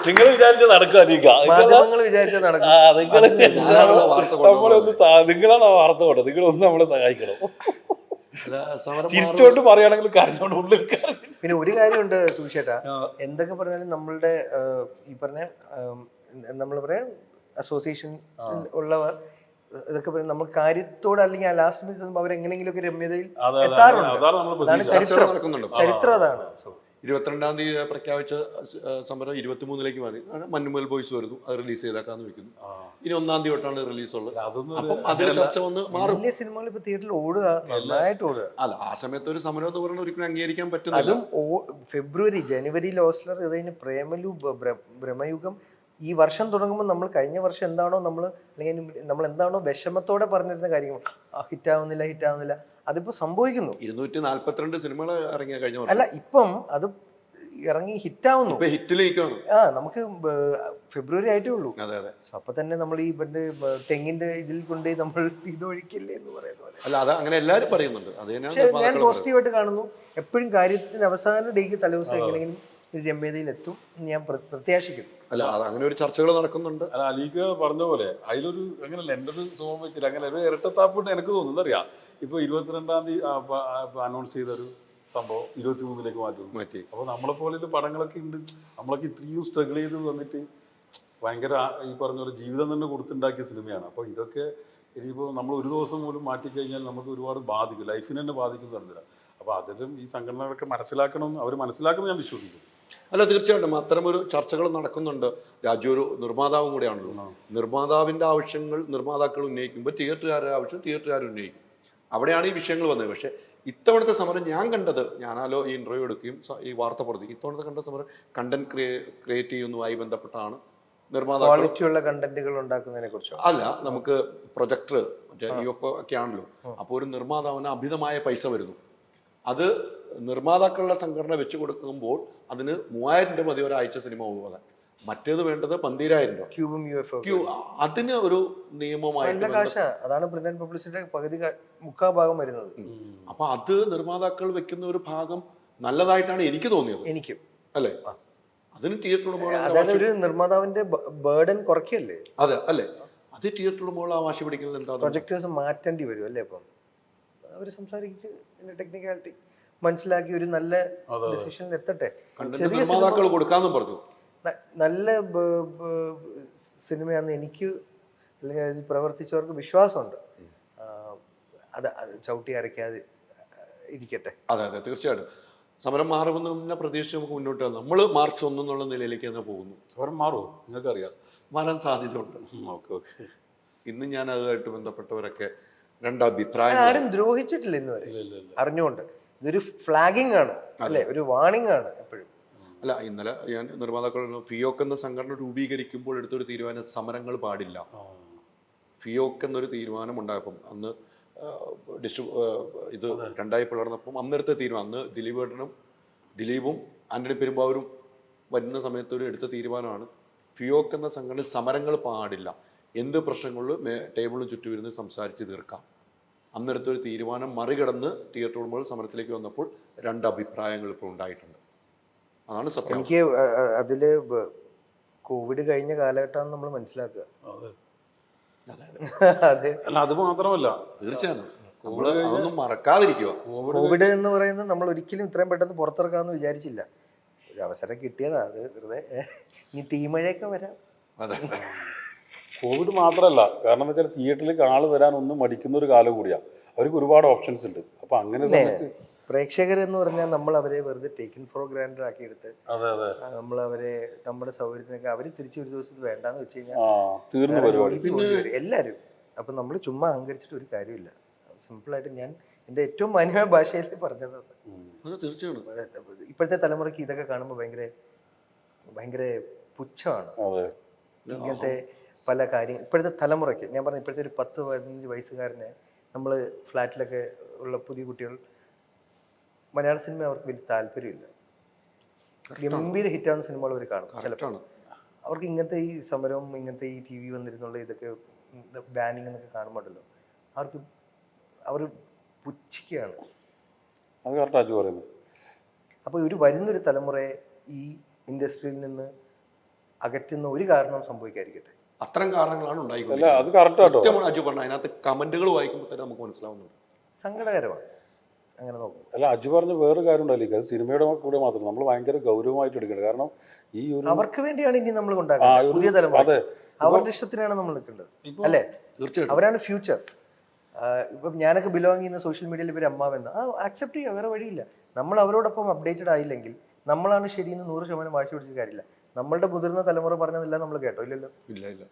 നിങ്ങൾ വിചാരിച്ച നടക്കുക, നിങ്ങളാണ് ആ വാർത്ത കൊണ്ടത്, നിങ്ങളൊന്ന് നമ്മളെ സഹായിക്കണം. ചിരിച്ചോണ്ട് പറയുകയാണെങ്കിൽ കരഞ്ഞോണ്ട് ഉള്ളിൽ. പിന്നെ ഒരു കാര്യമുണ്ട് സുവിശേഷ, എന്തൊക്കെ പറഞ്ഞാലും നമ്മളുടെ ഈ പറഞ്ഞ നമ്മൾ പറയാം അസോസിയേഷൻ ഉള്ളവർ ഇതൊക്കെ പറയും നമ്മൾ കാര്യത്തോട് അല്ലെങ്കിൽ ആ ലാസ്റ്റ് മിനിറ്റ് അവരെങ്ങനെയെങ്കിലും ഒക്കെ രമ്യതയിൽ അതെ, അതെ, എത്താറുണ്ട്. അതാണ് നമ്മൾ അതാണ് പ്രതീക്ഷ. ചരിത്രം. നടക്കുന്നുണ്ട്. ചരിത്രം അതാണ്. 22-ാം തീയതി പ്രഖ്യാപിച്ച സമരം 23-ലേക്ക് മാറി. മഞ്ഞുമൽ ബോയ്സ് വരുന്നു, അത് റിലീസ് ചെയ്തേക്കാന്ന് വെക്കുന്നു. ഇനി 1-ാം തീയതി തൊട്ടാണ് റിലീസ് ഉള്ളത്. അതൊന്നും അപ്പം അതിൽ ചർച്ച വന്ന് മാറും. വലിയ സിനിമകൾ ഇപ്പൊ തിയേറ്ററിൽ ഓടുക, നന്നായിട്ട് ഓടുക. അല്ല, ആ സമയത്ത് ഒരു സമരം എന്ന് പറയുന്നത് ഒരിക്കലും അംഗീകരിക്കാൻ പറ്റുന്നില്ല. അതും ജനുവരിയിൽ ഓസ്ലർ, ഇത് കഴിഞ്ഞ് പ്രേമലു, ഭ്രമയുഗം. ഈ വർഷം തുടങ്ങുമ്പോൾ നമ്മൾ കഴിഞ്ഞ വർഷം എന്താണോ അല്ലെങ്കിൽ നമ്മൾ എന്താണോ വിഷമത്തോടെ പറഞ്ഞിരുന്ന കാര്യങ്ങൾ, ഹിറ്റാവുന്നില്ല, അതിപ്പോ സംഭവിക്കുന്നു. 242 സിനിമകൾ ഇറങ്ങിയ കഴിഞ്ഞ വർഷം. അല്ല, ഇപ്പം അത് ഇറങ്ങി ഹിറ്റാവുന്നു. ഹിറ്റിലേക്കാണ്. നമുക്ക് ഫെബ്രുവരി ആയിട്ടേ ഉള്ളൂ. അതെ അതെ. അപ്പൊ തന്നെ നമ്മൾ ഈ തെങ്ങിന്റെ ഇതിൽ കൊണ്ട് നമ്മൾ ഇതൊഴിക്കില്ലേ എന്ന് പറയുന്ന പോലെ. അല്ല, അത് അങ്ങനെ എല്ലാവരും പറയുന്നുണ്ട്. അത് പക്ഷെ ഞാൻ പോസിറ്റീവായിട്ട് കാണുന്നു. എപ്പോഴും കാര്യത്തിന് അവസാന ഡേക്ക് തലേദിവസം എങ്ങനെയെങ്കിലും ഒരു രമ്യതയിൽ എത്തും ഞാൻ പ്രത്യാശിക്കുന്നു. അല്ല, അത് അങ്ങനെ ഒരു ചർച്ചകൾ നടക്കുന്നുണ്ട്. അല്ല, അലീക്ക് പറഞ്ഞ പോലെ അതിലൊരു അങ്ങനല്ല, എൻ്റെ ഒരു സുഖം വെച്ചിട്ട് അങ്ങനെ ഒരു ഇരട്ടത്താപ്പിട്ട് എനിക്ക് തോന്നുന്നു. അറിയാം, ഇപ്പൊ 22-ാം തീയതി അനൗൺസ് ചെയ്തൊരു സംഭവം 23-ലേക്ക് മാറ്റി. അപ്പോൾ നമ്മളെ പോലെ പടങ്ങളൊക്കെ ഉണ്ട്. നമ്മളൊക്കെ ഇത്രയും സ്ട്രഗിൾ ചെയ്ത് വന്നിട്ട് ഭയങ്കര ഈ പറഞ്ഞ പോലെ ജീവിതം തന്നെ കൊടുത്തുണ്ടാക്കിയ സിനിമയാണ്. അപ്പോൾ ഇതൊക്കെ ഇനിയിപ്പോൾ നമ്മൾ ഒരു ദിവസം പോലും മാറ്റിക്കഴിഞ്ഞാൽ നമുക്ക് ഒരുപാട് ബാധിക്കും, ലൈഫിനെ തന്നെ ബാധിക്കും തരത്തില്ല. അപ്പോൾ അതിലും ഈ സംഘടനകളൊക്കെ മനസ്സിലാക്കണമെന്ന് അവർ മനസ്സിലാക്കുന്നത് ഞാൻ വിശ്വസിക്കുന്നു. അല്ല, തീർച്ചയായിട്ടും അത്തരമൊരു ചർച്ചകൾ നടക്കുന്നുണ്ട്. രാജു ഒരു നിർമ്മാതാവും കൂടെയാണല്ലോ. നിർമ്മാതാവിൻ്റെ ആവശ്യങ്ങൾ നിർമ്മാതാക്കൾ ഉന്നയിക്കുമ്പോൾ തിയേറ്ററുകാരുടെ ആവശ്യം തിയേറ്ററുകാർ ഉന്നയിക്കും. അവിടെയാണ് ഈ വിഷയങ്ങൾ വന്നത്. പക്ഷേ ഇത്തവണത്തെ സമരം ഞാൻ കണ്ടത്, ഞാനാലോ ഈ ഇൻ്റർവ്യൂ എടുക്കുകയും ഈ വാർത്ത പുറത്തു, ഇത്തവണത്തെ കണ്ട സമരം കണ്ടന്റ് ക്രിയേറ്റ് ചെയ്യുന്നതുമായി ബന്ധപ്പെട്ടാണ്. നിർമ്മാതാക്കൾ ക്വാളിറ്റിയുള്ള കണ്ടന്റുകൾ ഉണ്ടാക്കുന്നതിനെ കുറിച്ച് അല്ല, നമുക്ക് പ്രൊജക്ടർ ഒക്കെ ആണല്ലോ. അപ്പോൾ ഒരു നിർമ്മാതാവിന് അമിതമായ പൈസ വരുന്നു. അത് നിർമ്മാതാക്കളുടെ സംഘടന വെച്ച് കൊടുക്കുമ്പോൾ അതിന് 3000 രൂപ മതി ഒരാഴ്ച സിനിമ പോകാൻ. മറ്റേത് വേണ്ടത് 12000 രൂപ. ക്യൂബും അതിന് ഒരു നിയമമായിട്ട് അതാണ് പ്രിന്റ് ആൻഡ് പബ്ലിസിറ്റിയുടെ പകുതി മുക്കാൽ ഭാഗം വരുന്നത്. അപ്പൊ അത് നിർമ്മാതാക്കൾ വെക്കുന്ന ഒരു ഭാഗം നല്ലതായിട്ടാണ് എനിക്ക് തോന്നിയത്. എനിക്കും അല്ലേ? അതിന് തിയേറ്റർ അതായത് ഒരു നിർമ്മാതാവിന്റെ ബേർഡൻ കുറയ്ക്കല്ലേ? അതെ അല്ലേ? അത് തിയേറ്റർ ഉടമകൾ ആ വാശി പിടിക്കുന്നത് എന്താ? പ്രൊജക്ടേഴ്സ് മാറ്റേണ്ടി വരും അല്ലേ? അപ്പം അവർ സംസാരിച്ച് ടെക്നിക്കാലിറ്റി മനസ്സിലാക്കി ഒരു നല്ല ഡിസിഷനിൽ എത്തട്ടെ. നിർമ്മാതാക്കൾ കൊടുക്കാന്നും പറഞ്ഞു. നല്ല സിനിമയാണെന്ന് എനിക്ക് അല്ലെങ്കിൽ അതിൽ പ്രവർത്തിച്ചവർക്ക് വിശ്വാസമുണ്ട്. അത് ചവിട്ടി അരയ്ക്കാതെ ഇരിക്കട്ടെ. അതെ അതെ, തീർച്ചയായിട്ടും സമരം മാറുമെന്ന് തന്നെ പ്രതീക്ഷിച്ച് നമുക്ക് മുന്നോട്ട് വന്നു. നമ്മൾ മാർച്ച് 1 എന്നുള്ള നിലയിലേക്ക് തന്നെ പോകുന്നു. സമരം മാറുമോ? നിങ്ങൾക്കറിയാം, മാറാൻ സാധ്യതയുണ്ട്. Okay okay. ഇന്ന് ഞാൻ അതുമായിട്ട് ബന്ധപ്പെട്ടവരൊക്കെ രണ്ടഭിപ്രായം. ആരും ദ്രോഹിച്ചിട്ടില്ല ഇന്ന് വരെ അറിഞ്ഞുകൊണ്ട്. ഇതൊരു ഫ്ലാഗിംഗ് ആണ് അല്ലേ, ഒരു വാണിംഗ് ആണ് എപ്പോഴും. അല്ല, ഇന്നലെ ഞാൻ നിർമ്മാതാക്കൾ ഫിയോക്ക് എന്ന സംഘടന രൂപീകരിക്കുമ്പോൾ എടുത്തൊരു തീരുമാനം സമരങ്ങൾ പാടില്ല. ഫിയോക്ക് എന്നൊരു തീരുമാനം ഉണ്ടായപ്പം അന്ന് ഇത് രണ്ടായി പിളർന്നപ്പം അന്നെടുത്ത തീരുമാനം, അന്ന് ദിലീപും ആന്റണി പെരുമ്പാവൂരും വരുന്ന സമയത്ത് ഒരു എടുത്ത തീരുമാനമാണ് ഫിയോക്ക് എന്ന സംഘടന സമരങ്ങൾ പാടില്ല, എന്ത് പ്രശ്നങ്ങളിലും ടേബിളിന് ചുറ്റും ഇരുന്ന് സംസാരിച്ച് തീർക്കാം. അന്നെടുത്തൊരു തീരുമാനം മറികടന്ന് തിയേറ്റർ ഉടമകൾ സമരത്തിലേക്ക് വന്നപ്പോൾ രണ്ട് അഭിപ്രായങ്ങൾ ഇപ്പോൾ ഉണ്ടായിട്ടുണ്ട്. അതാണ് സത്യം. എനിക്ക് അതില് കോവിഡ് കഴിഞ്ഞ കാലഘട്ടം നമ്മൾ മനസ്സിലാക്കുക. അതെ, അല്ല അത് മാത്രമല്ല, തീർച്ചയായും നമ്മൾ അതൊന്നും മറക്കാതിരിക്കുക. കോവിഡ് എന്ന് പറയുന്നത് നമ്മൾ ഒരിക്കലും ഇത്രയും പെട്ടെന്ന് പുറത്തിറക്കാമെന്ന് വിചാരിച്ചില്ല. ഒരു അവസരം കിട്ടിയതാ, അത് വെറുതെ. ഇനി തീമഴയൊക്കെ വരാം. അതെ, കോവിഡ് മാത്രമല്ല, കാരണം എന്താ വെച്ചാൽ തിയേറ്ററിലേക്ക് ആൾ വരാൻ ഒന്നും മടിക്കുന്ന ഒരു കാലം കൂടിയാണ്. അവർക്ക് ഒരുപാട് ഓപ്ഷൻസ് ഉണ്ട്. അപ്പൊ അങ്ങനെ പ്രേക്ഷകർ എന്ന് പറഞ്ഞാൽ നമ്മൾ അവരെ വെറുതെ ടേക്കൻ ഫോർ ഗ്രാൻഡ് ആക്കി എടുത്ത് നമ്മൾ അവരെ നമ്മുടെ സൗകര്യത്തിനൊക്കെ അവർ തിരിച്ചു ഒരു ദിവസത്തിൽ വേണ്ടാന്ന് വെച്ച് കഴിഞ്ഞാൽ എല്ലാവരും. അപ്പൊ നമ്മൾ ചുമ്മാ അഹങ്കരിച്ചിട്ട് ഒരു കാര്യമില്ല. സിമ്പിളായിട്ട് ഞാൻ എൻ്റെ ഏറ്റവും മാന്യമായ ഭാഷയിൽ പറഞ്ഞത്. തീർച്ചയായും ഇപ്പോഴത്തെ തലമുറയ്ക്ക് ഇതൊക്കെ കാണുമ്പോൾ ഭയങ്കര പുച്ഛമാണ്. ഇങ്ങനത്തെ പല കാര്യം ഇപ്പോഴത്തെ തലമുറയ്ക്ക് ഞാൻ പറഞ്ഞു. ഇപ്പോഴത്തെ ഒരു 10-15 വയസ്സുകാരനെ നമ്മൾ ഫ്ലാറ്റിലൊക്കെ ഉള്ള പുതിയ കുട്ടികൾ മലയാള സിനിമ അവർക്ക് വലിയ താല്പര്യമില്ല. ഗംഭീര ഹിറ്റാവുന്ന സിനിമകൾ അവർ കാണും. ചിലപ്പോൾ അവർക്ക് ഇങ്ങനത്തെ ഈ സമരവും ഇങ്ങനത്തെ ഈ TV വന്നിരുന്നുള്ള ഇതൊക്കെ ബാനിങ് എന്നൊക്കെ കാണുമ്പോഴല്ലോ അവർ പുച്ഛിക്കുകയാണ്. അത് കറക്റ്റായിട്ട് പറയുന്നത്. അപ്പോൾ ഒരു വരുന്നൊരു തലമുറയെ ഈ ഇൻഡസ്ട്രിയിൽ നിന്ന് അകറ്റുന്ന ഒരു കാരണം സംഭവിക്കാതിരിക്കട്ടെ. അത്തരം കാരണങ്ങളാണ് ഉണ്ടായിക്കൊണ്ടിരിക്കുന്നത്. അജു പറഞ്ഞു, അതിനകത്ത് കമന്റുകൾ വായിക്കുമ്പോൾ തന്നെ നമുക്ക് മനസ്സിലാവുന്നുണ്ട്. സങ്കടകരമാണ് അങ്ങനെ നോക്കും. അല്ല, അജു പറഞ്ഞ വേറൊരു കാര്യം ഉണ്ടായില്ല, അത് സിനിമയുടെ കൂടെ മാത്രം നമ്മൾ ഭയങ്കര ഗൗരവമായിട്ട് എടുക്കണം. കാരണം ഈ ഒരു അവർക്ക് വേണ്ടിയാണ് ഇനി നമ്മൾ ഉണ്ടാക്കുന്നത് പുതിയ തലമുറ. അതെ, അവരുടെ ഇഷ്ടത്തിനാണ് നമ്മൾ നിൽക്കേണ്ടത്, ഇപ്പൊ അല്ലേ? തീർച്ചയായിട്ടും. അവരാണ് ഫ്യൂച്ചർ. ഇപ്പം ഞാനൊക്കെ ബിലോങ് ചെയ്യുന്ന സോഷ്യൽ മീഡിയയിൽ ഇവർ അമ്മാവെന്ന് ആക്സെപ്റ്റ് ചെയ്യുക, വേറെ വഴിയില്ല. നമ്മൾ അവരോടൊപ്പം അപ്ഡേറ്റഡ് ആയില്ലെങ്കിൽ നമ്മളാണ് ശരിയെന്ന് 100% വാശി പിടിച്ച കാര്യമില്ല. നമ്മളുടെ മുതിർന്ന തലമുറ പറഞ്ഞതെല്ലാം നമ്മൾ കേട്ടോ? ഇല്ലല്ലോ. ഇല്ല ഇല്ല.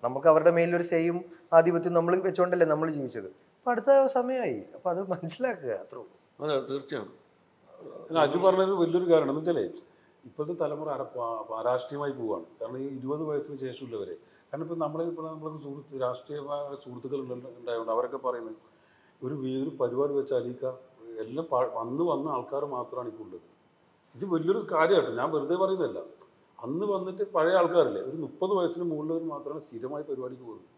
നമുക്ക് അവരുടെ മേലിലൊരു സെയും ആധിപത്യം നമ്മൾ വെച്ചോണ്ടല്ലേ നമ്മൾ ജീവിച്ചത്. അപ്പൊ അടുത്ത സമയമായി, അപ്പൊ അത് മനസ്സിലാക്കുക, അത്രേ ഉള്ളൂ. അതെ തീർച്ചയായും. അജു പറഞ്ഞൊരു വലിയൊരു കാരണം എന്ന് വെച്ചാലേ ഇപ്പോഴത്തെ തലമുറ രാഷ്ട്രീയമായി പോവുകയാണ്. കാരണം ഈ 20 വയസ്സിന് ശേഷമുള്ളവരെ, കാരണം ഇപ്പം നമ്മളെ രാഷ്ട്രീയമായ സുഹൃത്തുക്കൾ ഉണ്ടായതുകൊണ്ട് അവരൊക്കെ പറയുന്നത് ഒരു പരിപാടി വെച്ച് അലീക്ക എല്ലാം വന്ന ആൾക്കാർ മാത്രമാണ് ഇപ്പോൾ ഉള്ളത്. ഇത് വലിയൊരു കാര്യമായിട്ട് ഞാൻ വെറുതെ പറയുന്നതല്ല. അന്ന് വന്നിട്ട് പഴയ ആൾക്കാരില്ലേ, ഒരു 30 വയസ്സിന് മുകളിലവർ മാത്രമാണ് സ്ഥിരമായി പരിപാടിക്ക് പോകുന്നത്.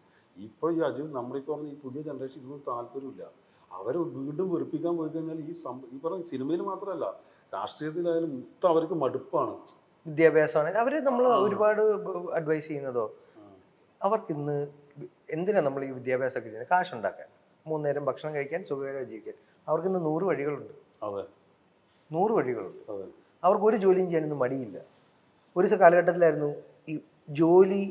ഇപ്പോൾ ഈ അജു നമ്മളിപ്പോൾ പറഞ്ഞ ഈ പുതിയ ജനറേഷൻ ഇതൊന്നും താല്പര്യമില്ല. അവരെ വീണ്ടും വെറുപ്പിക്കാൻ പോയി കഴിഞ്ഞാൽ ഈ പറഞ്ഞ സിനിമയിൽ മാത്രമല്ല രാഷ്ട്രീയത്തിലായാലും മൊത്തം അവർക്ക് മടുപ്പാണ്. വിദ്യാഭ്യാസമാണ് അവര് നമ്മൾ ഒരുപാട് അഡ്വൈസ് ചെയ്യുന്നതോ. അവർക്ക് ഇന്ന് എന്തിനാ നമ്മൾ ഈ വിദ്യാഭ്യാസമൊക്കെ ചെയ്യുന്നത്? കാശുണ്ടാക്കാൻ, 3 നേരം ഭക്ഷണം കഴിക്കാൻ, സുഖകരമായി ജീവിക്കാൻ. അവർക്ക് ഇന്ന് 100 വഴികളുണ്ട്. അതെ, 100 വഴികളുണ്ട്. അതെ. അവർക്ക് ഒരു ജോലിയും ചെയ്യാനൊന്നും മടിയില്ല. ഒരു കാലഘട്ടത്തിലായിരുന്നു ഈ ജോലി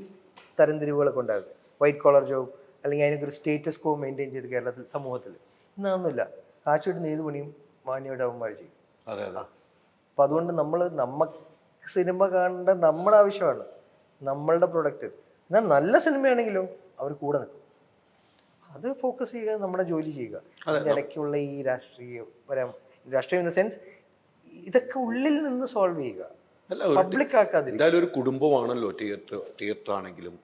തരംതിരിവുകളൊക്കെ ഉണ്ടാകുക, വൈറ്റ് കോളർ ജോബ്, അല്ലെങ്കിൽ അതിനൊക്കെ ഒരു സ്റ്റേറ്റസ് കോ മെയിൻറ്റെയിൻ ചെയ്ത് കേരളത്തിൽ സമൂഹത്തിൽ. ഇന്നതൊന്നുമില്ല. കാശ് കിട്ടുന്ന ഏത് പണിയും മാന്യമായിട്ട് അവന്മാർ ചെയ്യും. അതെ അതെ. അപ്പം അതുകൊണ്ട് നമുക്ക് സിനിമ കാണേണ്ട നമ്മുടെ ആവശ്യമാണ്, നമ്മളുടെ പ്രൊഡക്റ്റ്. എന്നാൽ നല്ല സിനിമയാണെങ്കിലോ അവർ കൂടെ നിൽക്കും. അത് ഫോക്കസ് ചെയ്യുക, നമ്മുടെ ജോലി ചെയ്യുക. ഇടയ്ക്കുള്ള ഈ രാഷ്ട്രീയം ഇൻ ദ സെൻസ് ഇതൊക്കെ ഉള്ളിൽ നിന്ന് സോൾവ് ചെയ്യുക, പബ്ലിക് ആക്കാതിരിക്കുക. എന്തായാലും ഒരു കുടുംബമാണല്ലോ തിയേറ്റർ ആണെങ്കിലും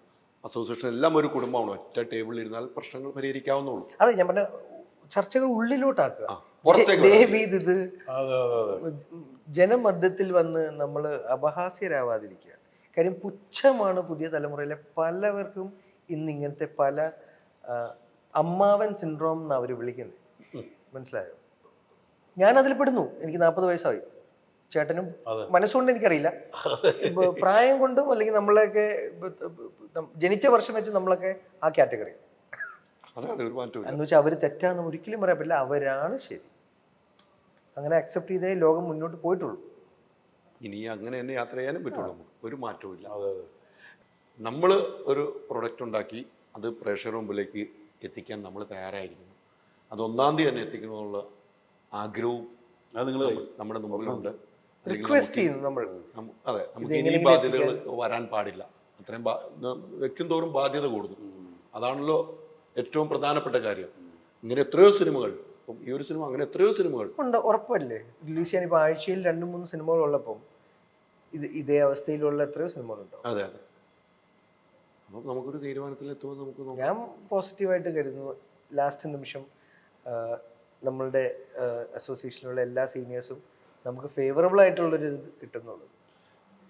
അസോസിയേഷൻ എല്ലാം ഒരു കുടുംബമാണ്. ഒറ്റ ടേബിളിൽ ഇരുന്നാൽ പ്രശ്നങ്ങൾ പരിഹരിക്കാവുന്നുള്ളൂ. അതെ, ഞാൻ പറഞ്ഞ ചർച്ചകൾ ഉള്ളിലോട്ടാക്കുക. ഇത് ജനമധ്യത്തിൽ വന്ന് നമ്മൾ അപഹാസ്യരാവാതിരിക്കുക. കാര്യം പുച്ഛമാണ് പുതിയ തലമുറയിലെ പലവർക്കും ഇന്ന് ഇങ്ങനത്തെ പല അമ്മാവൻ സിൻഡ്രോം എന്ന് അവർ വിളിക്കുന്നത്. മനസ്സിലായോ? ഞാനതിൽ പെടുന്നു. എനിക്ക് 40 വയസ്സായി. ചേട്ടനും മനസ്സുകൊണ്ട് എനിക്കറിയില്ല, പ്രായം കൊണ്ടും അല്ലെങ്കിൽ നമ്മളെയൊക്കെ ജനിച്ച വർഷം വെച്ച് നമ്മളൊക്കെ ആ കാറ്റഗറി എന്ന് വെച്ചാൽ അവർ തെറ്റാന്ന് ഒരിക്കലും പറയാൻ പറ്റില്ല. അവരാണ് ശരി. അങ്ങനെ അക്സെപ്റ്റ് ചെയ്തേ ലോകം മുന്നോട്ട് പോയിട്ടുള്ളൂ. ഇനി അങ്ങനെ തന്നെ യാത്ര ചെയ്യാനും പറ്റുള്ളൂ. നമുക്ക് ഒരു മാറ്റവും ഇല്ല. നമ്മൾ ഒരു പ്രൊഡക്റ്റ് ഉണ്ടാക്കി അത് പ്രേക്ഷകരുടെ മുമ്പിലേക്ക് എത്തിക്കാൻ നമ്മൾ തയ്യാറായിരിക്കുന്നു. അത് 1-ാം തീയതി തന്നെ എത്തിക്കണമെന്നുള്ള ആഗ്രഹവും നമ്മുടെ മുമ്പിലുണ്ട്. റിക്വസ്റ്റ് ചെയ്യുന്നു നമ്മൾ. അതെ, നമുക്ക് ഇനി ബാധ്യതകൾ വരാൻ പാടില്ല. അത്രയും വെക്കും തോറും ബാധ്യത കൂടുന്നു. അതാണല്ലോ ഏറ്റവും പ്രധാനപ്പെട്ട കാര്യം. ഇങ്ങനെ എത്രയോ സിനിമകൾ, ഇപ്പം ഈ ഒരു സിനിമ അങ്ങനെ എത്രയോ സിനിമകൾ ഉണ്ട്. ഉറപ്പല്ലേ റിലീസ് ചെയ്യാൻ ഇപ്പോൾ ആഴ്ചയിൽ 2-3 സിനിമകൾ ഉള്ളപ്പം ഇതേ അവസ്ഥയിലുള്ള എത്രയോ സിനിമകളുണ്ടോ? അതെ അതെ. അപ്പം നമുക്കൊരു തീരുമാനത്തിൽ എത്തുമ്പോൾ നമുക്ക് ഞാൻ പോസിറ്റീവായിട്ട് കരുതുന്നു. ലാസ്റ്റ് നിമിഷം നമ്മളുടെ അസോസിയേഷനിലുള്ള എല്ലാ സീനിയേഴ്സും നമുക്ക് ഫേവറബിൾ ആയിട്ടുള്ളൊരു ഇത് കിട്ടുന്നുള്ളൂ.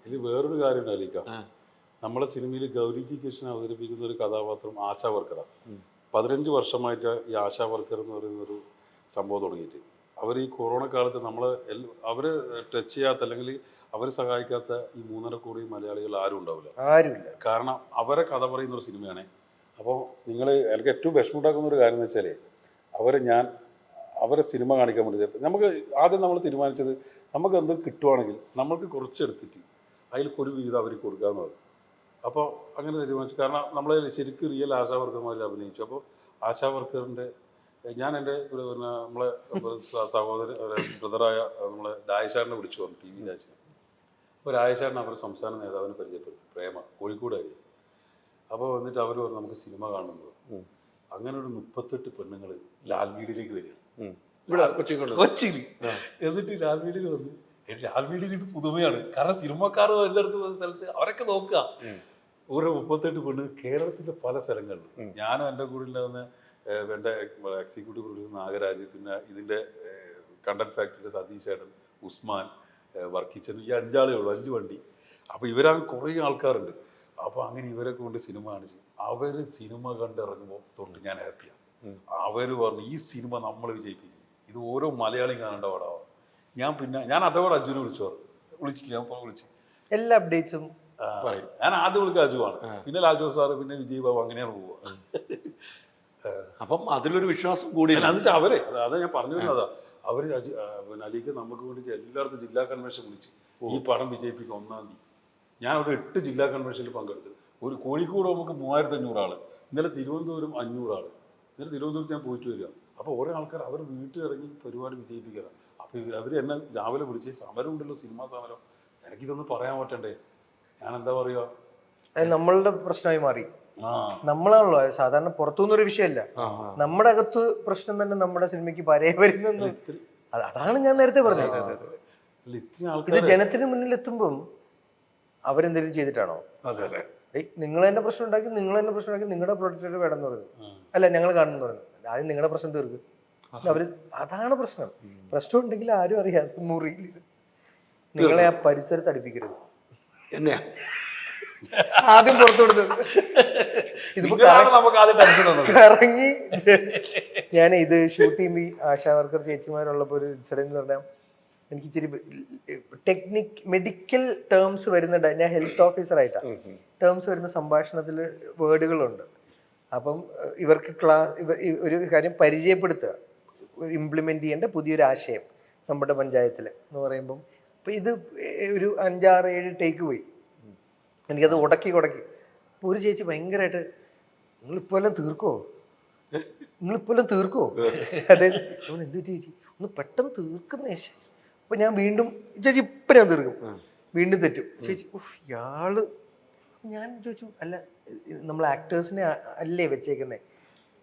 ഇത് വേറൊരു കാര്യം ഉണ്ടായിരിക്കാം. നമ്മളെ സിനിമയിൽ ഗൗരി ജി കൃഷ്ണൻ അവതരിപ്പിക്കുന്ന ഒരു കഥാപാത്രം ആശാ വർക്കറാണ്. 15 വർഷമായിട്ട് ഈ ആശാ വർക്കർ എന്ന് പറയുന്നൊരു സംഭവം തുടങ്ങിയിട്ട് അവർ ഈ കൊറോണ കാലത്ത് അവർ ടച്ച് ചെയ്യാത്ത അല്ലെങ്കിൽ അവർ സഹായിക്കാത്ത ഈ 3.5 കോടി മലയാളികൾ ആരും ഉണ്ടാവില്ല. കാരണം അവരെ കഥ പറയുന്ന ഒരു സിനിമയാണ്. അപ്പോൾ എനിക്ക് ഏറ്റവും വിഷമമുണ്ടാക്കുന്ന ഒരു കാര്യം എന്ന് വെച്ചാൽ അവരെ സിനിമ കാണിക്കാൻ വേണ്ടി നമുക്ക് ആദ്യം നമ്മൾ തീരുമാനിച്ചത് നമുക്ക് എന്തെങ്കിലും കിട്ടുവാണെങ്കിൽ നമ്മൾക്ക് കുറച്ചെടുത്തിട്ട് അതിൽ ഒരു വീതം അവർക്ക് കൊടുക്കാമെന്ന് പറഞ്ഞു. അപ്പോൾ അങ്ങനെ തീരുമാനിച്ചു. കാരണം നമ്മൾ ശരിക്കും റിയൽ ആശാ വർക്കർമാരിൽ അഭിനയിച്ചു. അപ്പോൾ ആശാ വർക്കറിൻ്റെ ഞാൻ എൻ്റെ നമ്മളെ ബ്രദറായ നമ്മളെ രാജേഷാറിനെ വിളിച്ചു പറഞ്ഞു, TV രാജേഷ്. അപ്പോൾ രാജേഷാറിനെ അവർ സംസ്ഥാന നേതാവിനെ പരിചയപ്പെടുത്തി, പ്രേമ, കോഴിക്കോടായി. അപ്പോൾ വന്നിട്ട് അവർ പറഞ്ഞു നമുക്ക് സിനിമ കാണുന്നത്. അങ്ങനെ ഒരു 38 പെണ്ണുങ്ങൾ ലാൽവീഡിലേക്ക് വരിക, കൊച്ചിയിൽ. എന്നിട്ട് ലാൽവീഡിൽ വന്നു. ലാൽവീഡിൽ ഇത് പുതുമയാണ്. കാരണം സിനിമക്കാർ എല്ലായിടത്ത് പോകുന്ന സ്ഥലത്ത് അവരൊക്കെ നോക്കുക. ഓരോ 38 പെണ്ണ് കേരളത്തിൻ്റെ പല സ്ഥലങ്ങളിലും. ഞാനും എൻ്റെ കൂടെ ഉണ്ടാകുന്ന എൻ്റെ എക്സിക്യൂട്ടീവ് പ്രൊഡ്യൂസർ നാഗരാജ്, പിന്നെ ഇതിൻ്റെ കണ്ടന്റ് ഫാക്ടറിയുടെ സതീഷ് ചേട്ടൻ, ഉസ്മാൻ, വർക്കിച്ചൻ, ഈ 5 ആളേ ഉള്ളൂ, 5 വണ്ടി. അപ്പോൾ ഇവരാണ് കുറേ ആൾക്കാരുണ്ട്. അപ്പോൾ അങ്ങനെ ഇവരൊക്കെ കൊണ്ട് സിനിമ കാണിച്ചു. അവർ സിനിമ കണ്ടിറങ്ങുമ്പോൾ തൊട്ട് ഞാൻ ഹാപ്പിയാണ്. അവർ പറഞ്ഞു ഈ സിനിമ നമ്മൾ വിജയിപ്പിക്കും, ഇത് ഓരോ മലയാളിയും കാണേണ്ട പാടാവാം. ഞാൻ അതോടെ അജുനെ വിളിച്ചില്ല, ഞാൻ വിളിച്ചു എല്ലാ അപ്ഡേറ്റ്സും പറയും. ഞാൻ ആദ്യം വിളിക്കുക അജുവാണ്, പിന്നെ ലാൽജോ സാറ്, പിന്നെ വിജയ് ബാബു, അങ്ങനെയാണ് പോവുക. അപ്പം അതിലൊരു വിശ്വാസം കൂടി. എന്നിട്ട് അവരെ അതാ ഞാൻ പറഞ്ഞു വരുന്നതാ, അവർ പിന്നെ അലിക്ക് നമുക്ക് വേണ്ടിയിട്ട് എല്ലായിടത്തും ജില്ലാ കൺവെൻഷൻ വിളിച്ച് ഈ പടം വിജയിപ്പിക്കും 1-ാം തീയതി. ഞാൻ അവിടെ 8 ജില്ലാ കൺവെൻഷനിൽ പങ്കെടുത്തു. ഒരു കോഴിക്കോട് നമുക്ക് 3500 ആൾ, ഇന്നലെ തിരുവനന്തപുരം 500 ആൾ. ഇന്നലെ തിരുവനന്തപുരത്ത് ഞാൻ പോയിട്ട് വരിക. അപ്പോൾ ഓരോ ആൾക്കാർ അവർ വീട്ടിലിറങ്ങി പരിപാടി വിജയിപ്പിക്കുക. അപ്പോൾ അവർ എന്നെ രാവിലെ വിളിച്ച് സമരം ഉണ്ടല്ലോ, സിനിമാ സമരം, എനിക്കിതൊന്നും പറയാൻ പറ്റണ്ടേ, ഞാൻ എന്താ പറയുക. അത് നമ്മളുടെ പ്രശ്നമായി മാറി. ആ നമ്മളാണല്ലോ സാധാരണ പുറത്തുനിന്നൊരു വിഷയമല്ല, നമ്മുടെ അകത്ത് പ്രശ്നം തന്നെ നമ്മുടെ സിനിമയ്ക്ക് വരുന്നു. അതാണ് ഞാൻ നേരത്തെ പറഞ്ഞത്. അല്ല, ഇത്രയും ഇത് ആൾക്കാർ ജനത്തിന് മുന്നിൽ എത്തുമ്പം അവരെന്തെങ്കിലും ചെയ്തിട്ടാണോ? അതെ അതെ. നിങ്ങൾ തന്നെ പ്രശ്നം ഉണ്ടാക്കി, നിങ്ങൾ തന്നെ പ്രശ്നം ഉണ്ടാക്കി, നിങ്ങളുടെ പ്രൊഡക്റ്റ് വേണം എന്ന് പറഞ്ഞു. അല്ല, ഞങ്ങൾ കാണുന്നു പറഞ്ഞു. ആദ്യം നിങ്ങളുടെ പ്രശ്നം തീർക്കും. അവര് അതാണ് പ്രശ്നം. പ്രശ്നം ഉണ്ടെങ്കിൽ ആരും അറിയാതെ മുറിയിൽ നിങ്ങളെ ആ പരിസരത്ത് അടുപ്പിക്കരുത്. എന്നെയാ ആദ്യം പുറത്തു വിടുന്നത്. ഇതിപ്പോ നമുക്ക് ആദ്യം ടെൻഷൻ വന്നത്. കറങ്ങി ഞാൻ ഇത് ഷൂട്ട് ചെയ്യുമ്പോൾ ആശാ വർക്കർ ചേച്ചിമാരുള്ളപ്പോൾ ഒരു ഇൻസിഡന്റ് എന്ന് പറഞ്ഞാൽ എനിക്ക് ഇച്ചിരി മെഡിക്കൽ ടേംസ് വരുന്ന, ഞാൻ ഹെൽത്ത് ഓഫീസറായിട്ടാണ്, ടേംസ് വരുന്ന സംഭാഷണത്തിൽ വേർഡുകളുണ്ട്. അപ്പം ഇവർക്ക് ഒരു കാര്യം പരിചയപ്പെടുത്തുക, ഇംപ്ലിമെന്റ് ചെയ്യേണ്ട പുതിയൊരു ആശയം നമ്മുടെ പഞ്ചായത്തിൽ എന്ന് പറയുമ്പം ഇപ്പം ഇത് ഒരു 5-6-7 ടേക്ക് പോയി. എനിക്കത് ഉടക്കി അപ്പോൾ ഒരു ചേച്ചി ഭയങ്കരമായിട്ട് നിങ്ങളിപ്പോൾ എല്ലാം തീർക്കോ, അതായത് എന്ത് ചേച്ചി ഒന്ന് പെട്ടെന്ന് തീർക്കുന്നേ. അപ്പോൾ ഞാൻ വീണ്ടും ചേച്ചി ഇപ്പം ഞാൻ തീർക്കും, വീണ്ടും തെറ്റും. ചേച്ചി ഇയാള്, ഞാൻ ചോദിച്ചു അല്ല നമ്മൾ ആക്ടേഴ്സിനെ അല്ലേ വെച്ചേക്കുന്നേ,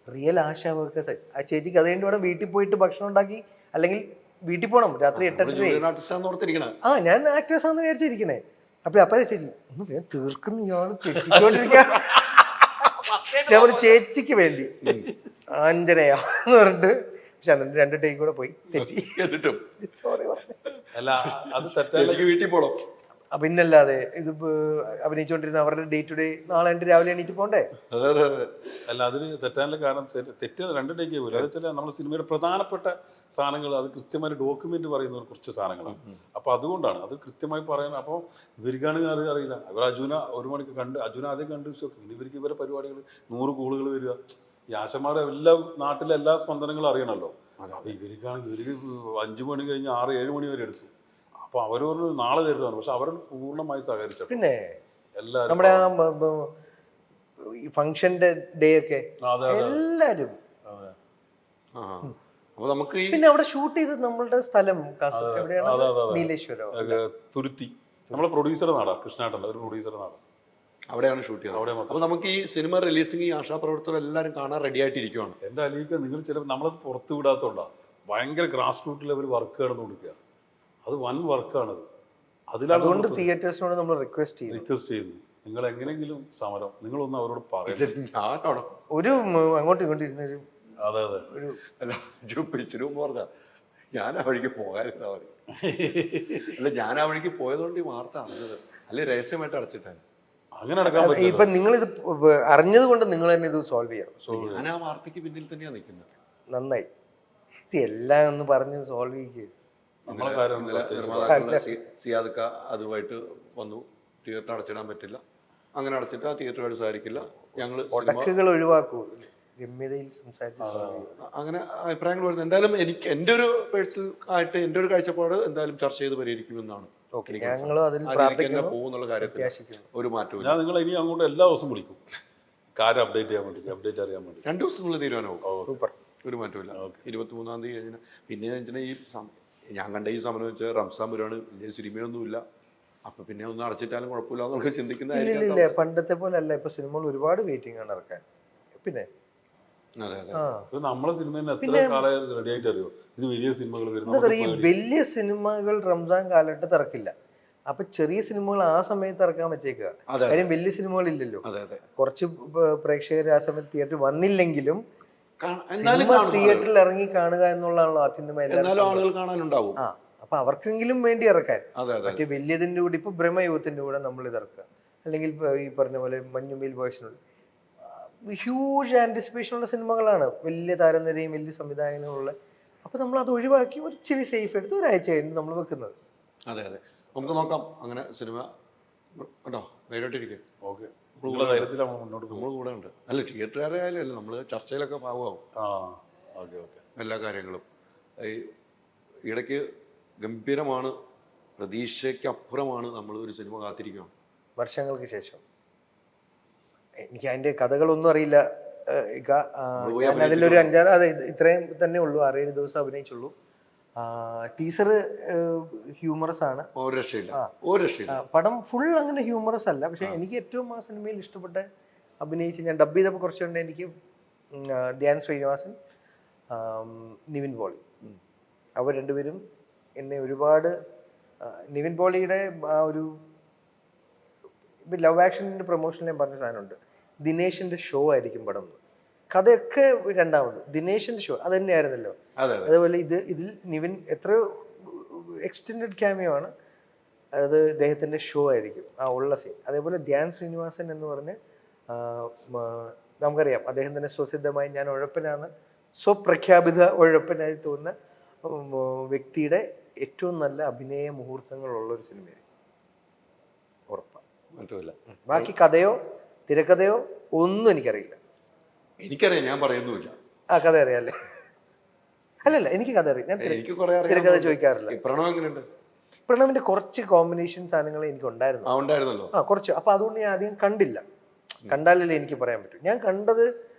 റിയൽ ആശാ വർക്കേഴ്സ്. ആ ചേച്ചിക്ക് അതുകൊണ്ട് വേണം വീട്ടിൽ പോയിട്ട് ഭക്ഷണം ഉണ്ടാക്കി, അല്ലെങ്കിൽ വീട്ടിൽ പോകണം രാത്രി 8-8. ആ ഞാൻ ആക്ടേഴ്സാണെന്ന് വിചാരിച്ചിരിക്കണേ. അപ്പൊ ചേച്ചി ഒന്ന് വേഗം തീർക്കുന്ന ഇയാള് തെറ്റിക്കൊണ്ടിരിക്കുക. ഞാൻ ഒരു ചേച്ചിക്ക് വേണ്ടി ആഞ്ജനയ എന്ന് പറഞ്ഞിട്ട്, പക്ഷെ എന്നിട്ട് 2 ടേക്ക് കൂടെ പോയി തെറ്റി. സോറി പറഞ്ഞു. അല്ല അത് തെറ്റായി വീട്ടിൽ പോകണം. പിന്നല്ലാതെ ഇത് അഭിനയിച്ചുകൊണ്ടിരുന്ന അവരുടെ ഡേ ടു ഡേ നാളെ രാവിലെ എണീറ്റ് പോണ്ടേ. അല്ല അതിന് തെറ്റാനുള്ള കാരണം തെറ്റ് 2 ടേക്കേ പോലും. അത് വെച്ചാൽ നമ്മുടെ സിനിമയുടെ പ്രധാനപ്പെട്ട സാധനങ്ങൾ അത് കൃത്യമായി ഡോക്യുമെന്റ് പറയുന്ന കുറച്ച് സാധനങ്ങളാണ്. അപ്പോൾ അതുകൊണ്ടാണ് അത് കൃത്യമായി പറയുന്നത്. അപ്പോൾ ഇവർക്കാണെങ്കിൽ അത് അറിയില്ല. ഇവർ അജുന 1 മണിക്ക് കണ്ട്, അജുന ആദ്യം കണ്ട് പിന്നെ ഇവർക്ക് ഇവരെ പരിപാടികൾ 100 കോളുകൾ വരിക. ഈ ആശമാരുടെ എല്ലാ നാട്ടിലെ എല്ലാ സ്പന്ദനങ്ങളും അറിയണമല്ലോ. അപ്പോൾ ഇവർക്കാണെങ്കിൽ ഇവർക്ക് 5 മണി കഴിഞ്ഞ് 6-7 മണി വരെ എടുത്തു. അപ്പോൾ അവർ പറഞ്ഞു നാളെ തരുന്നതാണ്. പക്ഷെ അവർ പൂർണ്ണമായി സഹകരിച്ചു. പിന്നെ എല്ലാവരും നമ്മുടെ ഫംഗ്ഷന്റെ ഡേ ഒക്കെ എല്ലാരും. അപ്പൊ നമുക്ക് പിന്നെ അവിടെ ഷൂട്ട് ചെയ്തത് നമ്മളുടെ സ്ഥലം എവിടെയാണ്? നീലേശ്വരം, തുരുത്തി. നമ്മളെ പ്രൊഡ്യൂസർ നാടാ, കൃഷ്ണാട്ടല്ല, ഒരു പ്രൊഡ്യൂസർ നാടാ. അവിടെയാണ് ഷൂട്ട് ചെയ്തത്. അപ്പൊ നമുക്ക് ഈ സിനിമ റിലീസിങ് ഈ ആശാപ്രവർത്തകർ എല്ലാവരും കാണാൻ റെഡി ആയിട്ടിരിക്കുവാണ്. എന്റെ അലീക്ക നിങ്ങൾ ചിലപ്പോൾ നമ്മളത് പുറത്തു വിടാത്തോണ്ടാ. ഭയങ്കര ഗ്രാസ് റൂട്ട് ലെവൽ വർക്ക് നടന്നു കൊടുക്കുക. അത് വൻ വർക്കാണത്. അതുകൊണ്ട് തിയേറ്റേഴ്സിനോട് നമ്മൾ റിക്വസ്റ്റ് ചെയ്യുന്നു, നിങ്ങൾ എങ്ങനെയെങ്കിലും സമരം നിങ്ങളൊന്ന് അവരോട് പറയുന്നത്. ഞാനാണോ ഒരു അങ്ങോട്ടും ഇങ്ങോട്ടും ഇരുന്നൊരു അതെ അതെ ഒരു അല്ല പിടിച്ചിരും പറഞ്ഞ ഞാൻ ആ വഴിക്ക് പോകാതിരുന്നാ മതി. അല്ല ഞാൻ ആ വഴിക്ക് പോയതുകൊണ്ട് ഈ വാർത്ത അറിഞ്ഞത്, അല്ലെ രഹസ്യമായിട്ട് അടച്ചിട്ടാണ്. അങ്ങനെ നടക്കാൻ ഇപ്പൊ നിങ്ങൾ ഇത് അറിഞ്ഞത് കൊണ്ട് നിങ്ങൾ തന്നെ ഇത് സോൾവ് ചെയ്യണം. ഞാൻ ആ വാർത്തക്ക് പിന്നിൽ തന്നെയാണ് നിൽക്കുന്നത്. നന്നായി. എല്ലാം ഒന്ന് പറഞ്ഞ് സോൾവ് ചെയ്യുക. നിർമ്മാതാക്കളുടെ സിയാദക്ക അതുമായിട്ട് വന്നു, തിയേറ്റർ അടച്ചിടാൻ പറ്റില്ല, അങ്ങനെ അടച്ചിട്ട് ആ തിയേറ്ററുമായിട്ട് സഹകരിക്കില്ല, ഞങ്ങൾ ഒഴിവാക്കൂ, രമ്യതയിൽ സംസാരിച്ച് അങ്ങനെ അഭിപ്രായങ്ങൾ വരുന്നത്. എന്തായാലും എനിക്ക് എൻ്റെ ഒരു പേഴ്സണൽ ആയിട്ട് എൻ്റെ ഒരു കാഴ്ചപ്പാട് എന്തായാലും ചർച്ച ചെയ്ത് പരിഹരിക്കുമെന്നാണ്. പോകുന്നുള്ള കാര്യത്തിൽ ഒരു മാറ്റവും. ഞാൻ നിങ്ങൾ ഇനി അങ്ങോട്ട് എല്ലാ ദിവസവും വിളിക്കും, കാര്യം അപ്ഡേറ്റ് ചെയ്യാൻ വേണ്ടി, അപ്ഡേറ്റ് അറിയാൻ വേണ്ടി. 2 ദിവസത്തിനുള്ള തീരുമാനമാവും. സൂപ്പർ, ഒരു മാറ്റമില്ല. 23-ാം തീയതി കഴിഞ്ഞാൽ പിന്നെ വെച്ചാൽ ഈ ഞാൻ കണ്ട ഈ സമരം വെച്ചാൽ റംസാൻ വരുവാണ്, വലിയ സിനിമയൊന്നുമില്ല, അപ്പൊ പിന്നെ ഒന്ന് അടച്ചിട്ടാലും കുഴപ്പമില്ല എന്നൊക്കെ ചിന്തിക്കുന്ന. പണ്ടത്തെ പോലെ അല്ല ഇപ്പൊ സിനിമകൾ ഒരുപാട് വെയിറ്റിംഗ് ആണ് ഇറക്കാൻ. പിന്നെ നമ്മളെ സിനിമ എത്ര കാലം റെഡി ആയിട്ട് അറിയോ, ഇത് വലിയ സിനിമകൾ വലിയ സിനിമകൾ റംസാൻ കാലഘട്ടത്ത് ഇറക്കില്ല. അപ്പൊ ചെറിയ സിനിമകൾ ആ സമയത്ത് ഇറക്കാൻ പറ്റേക്കുക. കാര്യം വലിയ സിനിമകൾ ഇല്ലല്ലോ. കുറച്ച് പ്രേക്ഷകർ ആ സമയത്ത് തിയേറ്ററിൽ വന്നില്ലെങ്കിലും തിയേറ്ററിൽ ഇറങ്ങി കാണുക എന്നുള്ളതാണല്ലോ ആത്യന്തികമായി ആളുകൾ കാണാനുണ്ടാവും. അപ്പൊ അവർക്കെങ്കിലും വേണ്ടി ഇറക്കാൻ. മറ്റേ വലിയതിന്റെ കൂടെ ഇപ്പൊ ബ്രഹ്മയുഗത്തിന്റെ കൂടെ നമ്മൾ ഇത് ഇറക്കുക, അല്ലെങ്കിൽ ഈ പറഞ്ഞ പോലെ മഞ്ഞുമേൽ ബോയ്സിനുള്ള ഹ്യൂജ് ആന്റിസിപ്പേഷനുള്ള സിനിമകളാണ്, വലിയ താരനിരയും വലിയ സംവിധായകനുള്ള. അപ്പൊ നമ്മൾ അത് ഒഴിവാക്കി ഒരു ഇച്ചിരി സേഫ് എടുത്ത് ഒരാഴ്ച കഴിഞ്ഞ് നമ്മൾ വെക്കുന്നത്. അതെ അതെ, നമുക്ക് നോക്കാം അങ്ങനെ സിനിമ കേട്ടോ. ധൈര്യമായിട്ടിരിക്കും. ഓക്കെ, നമ്മൾ കൂടെ ഉണ്ട്. അല്ല തിയേറ്ററുകാരായാലും അല്ല, നമ്മൾ ചർച്ചയിലൊക്കെ ഭാഗമാവും എല്ലാ കാര്യങ്ങളും. ഈ ഇടയ്ക്ക് ഗംഭീരമാണ്, പ്രതീക്ഷയ്ക്കപ്പുറമാണ് നമ്മൾ ഒരു സിനിമ കാത്തിരിക്കുകയാണ് വർഷങ്ങൾക്ക് ശേഷം. എനിക്ക് അതിന്റെ കഥകളൊന്നും അറിയില്ല. ഞാൻ അതിലൊരു 5-6 അതെ ഇത്രയും തന്നെ ഉള്ളൂ, 6-7 ദിവസം അഭിനയിച്ചുള്ളൂ. ടീസർ ഹ്യൂമറസ് ആണ്. ഒരു രക്ഷയില്ല, ഒരു രക്ഷയില്ല. പടം ഫുൾ അങ്ങനെ ഹ്യൂമറസ് അല്ല. പക്ഷെ എനിക്ക് ഏറ്റവും ആ സിനിമയിൽ ഇഷ്ടപ്പെട്ട അഭിനയിച്ച് ഞാൻ ഡബ് ചെയ്തപ്പോൾ കുറച്ചുകൊണ്ട് എനിക്ക് ധ്യാൻ ശ്രീനിവാസൻ, നിവിൻ പോളി, അവർ രണ്ടുപേരും എന്നെ ഒരുപാട് നിവിൻ പോളിയുടെ ആ ഒരു ഇപ്പം ലവ് ആക്ഷൻ്റെ പ്രൊമോഷനിൽ ഞാൻ പറഞ്ഞ സാധനമുണ്ട്, ദിനേശിൻ്റെ ഷോ ആയിരിക്കും പടം. കഥയൊക്കെ രണ്ടാമത് ദിനേശിൻ്റെ ഷോ അത് തന്നെയായിരുന്നല്ലോ. അതേപോലെ ഇതിൽ നിവിൻ എത്രയോ എക്സ്റ്റെൻഡഡ് ക്യാമിയോ ആണ്, അത് ഇദ്ദേഹത്തിൻ്റെ ഷോ ആയിരിക്കും ആ ഉള്ള സീൻ. അതേപോലെ ധ്യാൻ ശ്രീനിവാസൻ എന്ന് പറഞ്ഞ് നമുക്കറിയാം അദ്ദേഹം തന്നെ സ്വസിദ്ധമായി ഞാൻ ഉഴപ്പനാണ്, സ്വപ്രഖ്യാപിത ഉഴപ്പനായി തോന്നുന്ന വ്യക്തിയുടെ ഏറ്റവും നല്ല അഭിനയ മുഹൂർത്തങ്ങളുള്ളൊരു സിനിമയായിരിക്കും ഉറപ്പാണ്. ബാക്കി കഥയോ തിരക്കഥയോ ഒന്നും എനിക്കറിയില്ല. എനിക്കറിയാം, ഞാൻ പറയുന്നുമില്ല. ആ കഥ അറിയാല്ലേ? അല്ലല്ല, എനിക്ക് കഥ അറിയാം. ഞാൻ തിരക്കഥ ചോദിക്കാറില്ല. പ്രണവ് എങ്ങനെയുണ്ട്? പ്രണവിന്റെ കുറച്ച് കോമ്പിനേഷൻ സാധനങ്ങൾ എനിക്ക് ഉണ്ടായിരുന്നല്ലോ. കുറച്ച്. അപ്പൊ അതുകൊണ്ട് ഞാൻ അധികം കണ്ടില്ല. കണ്ടാലല്ലേ എനിക്ക് പറയാൻ പറ്റും. ഞാൻ കണ്ടത്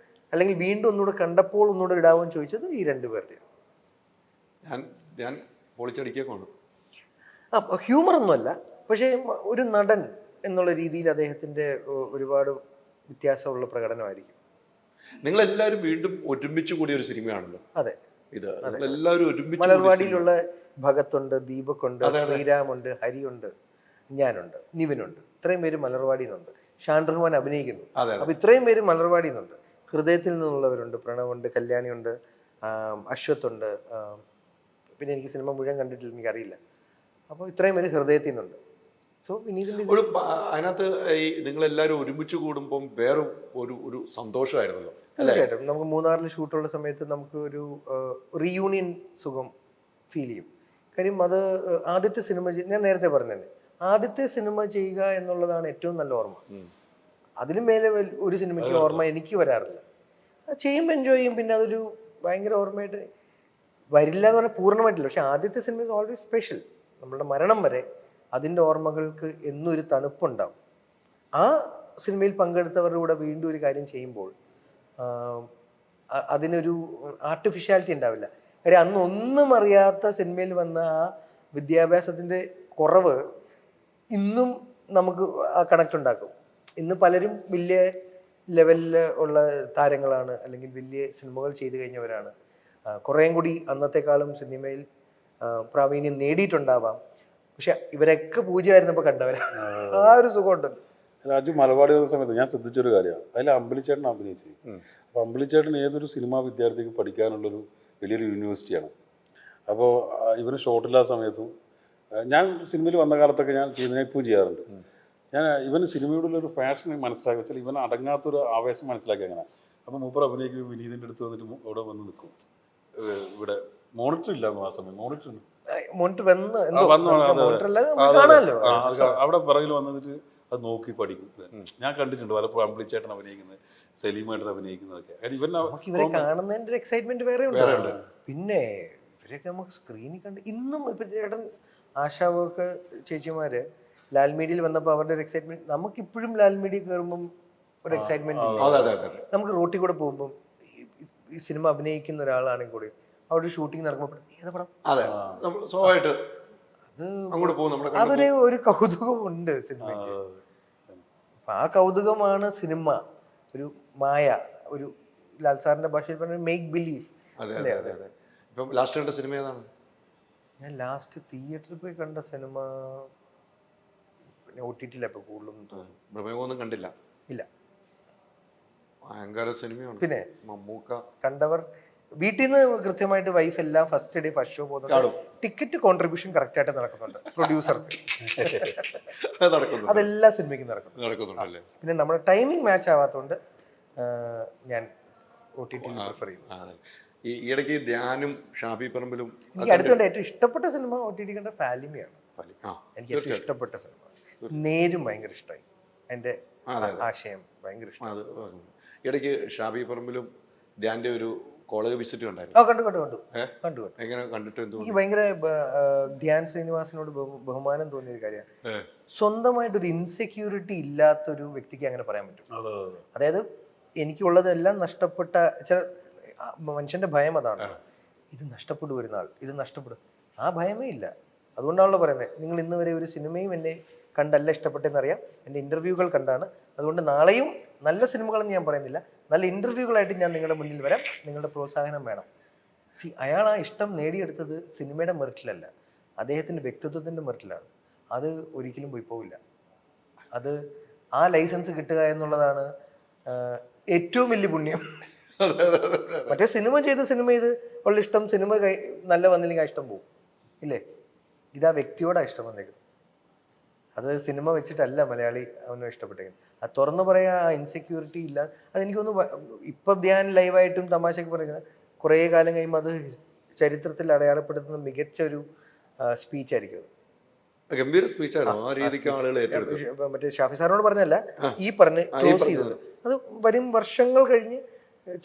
അല്ലെങ്കിൽ വീണ്ടും ഒന്നുകൂടെ കണ്ടപ്പോൾ ഒന്നുകൂടെ ഇടാവോന്ന് ചോദിച്ചത് ഈ രണ്ടുപേരുടെയാണ്. ഞാൻ പൊളിച്ചടിക്കേക്കാണ്. ഹ്യൂമർ ഒന്നുമല്ല, പക്ഷേ ഒരു നടൻ എന്നുള്ള രീതിയിൽ അദ്ദേഹത്തിന്റെ ഒരുപാട് വ്യത്യാസമുള്ള പ്രകടനമായിരിക്കും. നിങ്ങളെല്ലാവരും വീണ്ടും ഒരുമിച്ച് കൂടിയ ഒരു സിനിമയാണല്ലോ. അതെ, ഇത് എല്ലാവരും ഒരുമിച്ച്. മലർവാടിയിലുള്ള ഭഗത്തുണ്ട്, ദീപക്കുണ്ട്, ശ്രീരാമുണ്ട്, ഹരിയുണ്ട്, ഞാനുണ്ട്, നിവിനുണ്ട്. ഇത്രയും പേര് മലർവാടിന്നുണ്ട്. ഷാൻ റഹ്മാൻ അഭിനയിക്കുന്നു. അപ്പൊ ഇത്രയും പേര് മലർവാടിന്നുണ്ട്. ഹൃദയത്തിൽ നിന്നുള്ളവരുണ്ട്, പ്രണവുണ്ട്, കല്യാണിയുണ്ട്, അശ്വത്തുണ്ട്. പിന്നെ എനിക്ക് സിനിമ മുഴുവൻ കണ്ടിട്ടില്ല, എനിക്കറിയില്ല. അപ്പോൾ ഇത്രയും പേര് ഹൃദയത്തിൽ നിന്നുണ്ട്. സോ വിനീതിന്റെ അതിനകത്ത് ഈ നിങ്ങളെല്ലാവരും ഒരുമിച്ച് കൂടുമ്പം വേറെ ഒരു സന്തോഷമായിരുന്നല്ലോ. തീർച്ചയായിട്ടും. നമുക്ക് മൂന്നാറിൽ ഷൂട്ടുള്ള സമയത്ത് നമുക്ക് ഒരു റീയൂണിയൻ സുഖം ഫീൽ ചെയ്യും. കാര്യം അത് ആദ്യത്തെ സിനിമ ഞാൻ നേരത്തെ പറഞ്ഞതന്നെ, ആദ്യത്തെ സിനിമ ചെയ്യുക എന്നുള്ളതാണ് ഏറ്റവും നല്ല ഓർമ്മ. അതിലും മേലെ ഒരു സിനിമയ്ക്ക് ഓർമ്മ എനിക്ക് വരാറില്ല. അത് ചെയ്യുമ്പോൾ എൻജോയ് ചെയ്യും. പിന്നെ അതൊരു ഭയങ്കര ഓർമ്മയായിട്ട് വരില്ല എന്ന് പറഞ്ഞാൽ പൂർണ്ണമായിട്ടില്ല. പക്ഷെ ആദ്യത്തെ സിനിമ ഇസ് ഓൾവേസ് സ്പെഷ്യൽ. നമ്മളുടെ മരണം വരെ അതിൻ്റെ ഓർമ്മകൾക്ക് എന്നും ഒരു തണുപ്പുണ്ടാവും. ആ സിനിമയിൽ പങ്കെടുത്തവരുടെ കൂടെ വീണ്ടും ഒരു കാര്യം ചെയ്യുമ്പോൾ അതിനൊരു ആർട്ടിഫിഷ്യാലിറ്റി ഉണ്ടാവില്ല. കാര്യം അന്ന് ഒന്നും അറിയാത്ത സിനിമയിൽ വന്ന ആ വിദ്യാഭ്യാസത്തിൻ്റെ കുറവ് ഇന്നും നമുക്ക് ആ കണക്ട് ഉണ്ടാക്കും. ഇന്ന് പലരും വലിയ ലെവലിൽ ഉള്ള താരങ്ങളാണ്, അല്ലെങ്കിൽ വലിയ സിനിമകൾ ചെയ്തു കഴിഞ്ഞവരാണ്. കുറേയും കൂടി അന്നത്തെക്കാളും സിനിമയിൽ പ്രാവീണ്യം നേടിയിട്ടുണ്ടാവാം. പക്ഷെ ഇവരൊക്കെ പൂജയായിരുന്നപ്പോൾ കണ്ടവരാ. ആ ഒരു സുഖമുണ്ട്. രാജു മലർവാടി വന്ന സമയത്ത് ഞാൻ ശ്രദ്ധിച്ചൊരു കാര്യമാണ്, അതിൽ അമ്പിളിച്ചേട്ടൻ അഭിനയിച്ചു. അപ്പോൾ അമ്പിളിച്ചേട്ടൻ ഏതൊരു സിനിമാ വിദ്യാർത്ഥിക്ക് പഠിക്കാനുള്ളൊരു വലിയൊരു യൂണിവേഴ്സിറ്റിയാണ്. അപ്പോൾ ഇവന് ഷോട്ടില്ലാത്ത സമയത്തും ഞാൻ സിനിമയിൽ വന്ന കാലത്തൊക്കെ ഞാൻ ഇപ്പോഴും ചെയ്യാറുണ്ട്. ഞാൻ ഇവന് സിനിമയോടുള്ളൊരു ഫാഷൻ മനസ്സിലാക്കി വെച്ചാൽ ഇവൻ അടങ്ങാത്തൊരു ആവേശം മനസ്സിലാക്കി അങ്ങനെ. അപ്പോൾ മൂപ്പർ അഭിനയിക്കും, വിനീതിൻ്റെ അടുത്ത് വന്നിട്ട് ഇവിടെ വന്ന് നിൽക്കും. ഇവിടെ മോണിറ്റർ ഇല്ലായിരുന്നു ആ സമയം. അവിടെ പിറകിൽ വന്നിട്ട് അത് നോക്കി പഠിക്കും. ഞാൻ കണ്ടിട്ടുണ്ട് പലപ്പോഴും അമ്പിളിച്ചേട്ടൻ അഭിനയിക്കുന്നത്, സലീമായിട്ട് അഭിനയിക്കുന്നതൊക്കെ. ഇവരെ കാണുന്നതിന്റെ എക്സൈറ്റ്മെന്റ് വേറെ ഉണ്ട്. പിന്നെ ഇവരൊക്കെ നമുക്ക് സ്ക്രീനിൽ കണ്ട് ഇന്നും ഇപ്പൊ ചേട്ടൻ ആശാവൊക്കെ ചേച്ചിമാര് ലാൽ മീഡിയയിൽ വന്നപ്പോൾ അവരുടെ ഒരു എക്സൈറ്റ്മെന്റ് നമുക്കിപ്പോഴും ലാൽ മീഡിയ കയറുമ്പം ഒരു എക്സൈറ്റ്മെന്റ്. നമുക്ക് റോട്ടിൽ കൂടെ പോകുമ്പോൾ ഈ സിനിമ അഭിനയിക്കുന്ന ഒരാളാണെങ്കിൽ കൂടി അവിടെ ഷൂട്ടിംഗ് നടക്കുമ്പോൾ ഏതാ പടം, അതൊരു ഒരു കൗതുകമുണ്ട് സിനിമയ്ക്ക്. അപ്പൊ ആ കൗതുകമാണ് സിനിമ. ഒരു മായ, ഒരു ലാൽ സാറിന്റെ ഭാഷയിൽ പറഞ്ഞ മേക്ക് ബിലീഫ്. ലാസ്റ്റ് സിനിമ ഏതാണ്? ഞാൻ ലാസ്റ്റ് തിയേറ്ററിൽ പോയി കണ്ട സിനിമ പിന്നെ OTT-ൽ ഇപ്പൊ കൂടുതലൊന്നും തോന്നുന്നു. കണ്ടില്ല. ഇല്ല. ഭയങ്കര സിനിമയാണ്. പിന്നെ മമ്മൂക്ക കണ്ടവർ വീട്ടിൽ നിന്ന് കൃത്യമായിട്ട് വൈഫ് എല്ലാം ഫസ്റ്റ് ഡേ ഫസ്റ്റ് ഷോ പോകുന്നുണ്ട്. ടിക്കറ്റ് കോൺട്രിബ്യൂഷൻ കറക്റ്റ് ആയിട്ട് നടക്കുന്നുണ്ട് പ്രൊഡ്യൂസർക്ക്. അതെല്ലാ സിനിമയ്ക്കും നടക്കുന്നുണ്ട്. പിന്നെ നമ്മുടെ ടൈമിംഗ് മാച്ച് ആവാത്തതുകൊണ്ട് ഞാൻ OTT പ്രിഫർ ചെയ്യും. ഈ ഇടയ്ക്ക് ധ്യാനും ഷാബി പറമ്പിലും എനിക്ക് അടുത്തുകൊണ്ട് ഏറ്റവും ഇഷ്ടപ്പെട്ട സിനിമ OTT കണ്ട ഫാലിമിയാണ്. എനിക്ക് ഏറ്റവും ഇഷ്ടപ്പെട്ട സിനിമ. നേരും ഭയങ്കര ഇഷ്ടമായി, എൻ്റെ ആശയം ഭയങ്കര ഇഷ്ടം. ഇടയ്ക്ക് ഷാബി പറമ്പിലും ധ്യാൻ്റെ ഒരു കോളേജ് വിസിറ്റ് കണ്ടായിരുന്നു. ആ കണ്ടു കണ്ടു കണ്ടു കണ്ടു. എങ്ങനെ കണ്ടിട്ട് എന്തോ എനിക്ക് ഭയങ്കര ധ്യാൻ ശ്രീനിവാസിനോട് ബഹുമാനം തോന്നിയ ഒരു കാര്യമാണ്. സ്വന്തമായിട്ടൊരു ഇൻസെക്യൂരിറ്റി ഇല്ലാത്തൊരു വ്യക്തിക്ക് അങ്ങനെ പറയാൻ പറ്റും. അതായത് എനിക്കുള്ളതെല്ലാം നഷ്ടപ്പെട്ട മനുഷ്യന്റെ ഭയം അതാണ്. ഇത് നഷ്ടപ്പെടും ഒരു നാൾ, ഇത് നഷ്ടപ്പെടും. ആ ഭയമേ ഇല്ല. അതുകൊണ്ടാണല്ലോ പറയുന്നത്, നിങ്ങൾ ഇന്ന് വരെ ഒരു സിനിമയും എന്നെ കണ്ടല്ല ഇഷ്ടപ്പെട്ടെന്നറിയാം, എൻ്റെ ഇൻ്റർവ്യൂകൾ കണ്ടാണ്. അതുകൊണ്ട് നാളെയും നല്ല സിനിമകളെന്ന് ഞാൻ പറയുന്നില്ല, നല്ല ഇൻ്റർവ്യൂകളായിട്ട് ഞാൻ നിങ്ങളുടെ മുന്നിൽ വരാം. നിങ്ങളുടെ പ്രോത്സാഹനം വേണം. അയാൾ ആ ഇഷ്ടം നേടിയെടുത്തത് സിനിമയുടെ മെറിറ്റിലല്ല, അദ്ദേഹത്തിൻ്റെ വ്യക്തിത്വത്തിൻ്റെ മെറിറ്റിലാണ്. അത് ഒരിക്കലും പോയി പോവില്ല. അത് ആ ലൈസൻസ് കിട്ടുക എന്നുള്ളതാണ് ഏറ്റവും വലിയ പുണ്യം. മറ്റേ സിനിമ ചെയ്ത് ഉള്ള ഇഷ്ടം സിനിമ നല്ല വന്നില്ലെങ്കിൽ ആ ഇഷ്ടം പോകും ഇല്ലേ? ഇതാ വ്യക്തിയോടാ ഇഷ്ടം വന്നേക്കുന്നത്. അത് സിനിമ വെച്ചിട്ടല്ല മലയാളി അവനും ഇഷ്ടപ്പെട്ടേക്കുന്നത്. അത് തുറന്നു പറയാ, ആ ഇൻസെക്യൂരിറ്റി ഇല്ല. അതെനിക്കൊന്ന് ഇപ്പം ധ്യാൻ ലൈവായിട്ടും തമാശക്ക് പറയുന്നത് കുറേ കാലം കഴിയുമ്പോൾ അത് ചരിത്രത്തിൽ അടയാളപ്പെടുത്തുന്ന മികച്ച ഒരു സ്പീച്ചായിരിക്കും. ഗംഭീര സ്പീച്ചാണ്. ആ രീതിക്ക് ആളുകൾ ഏറ്റെടുത്തു. മറ്റേ ഷാഫി സാറിനോട് പറഞ്ഞല്ല, ഈ പറഞ്ഞ് ക്ലോസ് ചെയ്തത് അത് വരും വർഷങ്ങൾ കഴിഞ്ഞ്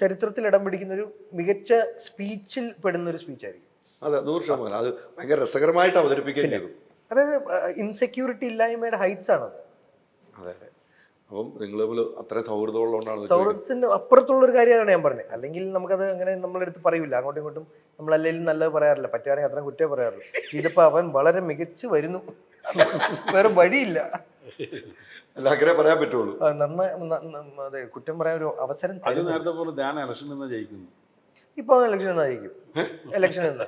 ചരിത്രത്തിൽ ഇടം പിടിക്കുന്ന ഒരു മികച്ച സ്പീച്ചിൽ പെടുന്ന ഒരു സ്പീച്ചായിരിക്കും. അതെ, 100%. അത് ഭയങ്കര രസകരമായിട്ട് അവതരിപ്പിക്കുകയും ചെയ്തു. അതായത് ഇൻസെക്യൂരിറ്റി ഇല്ലായ്മയുടെ ഹൈറ്റ്സ് ആണത്. അതെ അതെ. അപ്പം നിങ്ങൾ തമ്മിൽ അത്രയും സൗഹൃദമുള്ളതുകൊണ്ടാണ്. സൗഹൃദത്തിന് അപ്പുറത്തുള്ള ഒരു കാര്യമാണ് ഞാൻ പറഞ്ഞത്. അല്ലെങ്കിൽ നമുക്കത് അങ്ങനെ നമ്മളെടുത്ത് പറയൂല, അങ്ങോട്ടും ഇങ്ങോട്ടും നമ്മളല്ലെങ്കിലും നല്ലത് പറയാറില്ല, പറ്റുകയാണെങ്കിൽ അത്രയും കുറ്റം പറയാറുള്ളൂ. ഇതിപ്പോൾ അവൻ വളരെ മികച്ച് വരുന്നു, വേറെ വഴിയില്ല. അല്ല, അങ്ങനെ പറയാൻ പറ്റുള്ളൂ. അതെ, കുറ്റം പറയാൻ ഒരു അവസരം. നേരത്തെ പോലെ ധ്യാൻ ഇലക്ഷൻ നിന്ന് ജയിക്കുന്നു. ഇപ്പൊ ഇലക്ഷൻ എന്നാ ജയിക്കും? ഇലക്ഷൻ എന്നാ?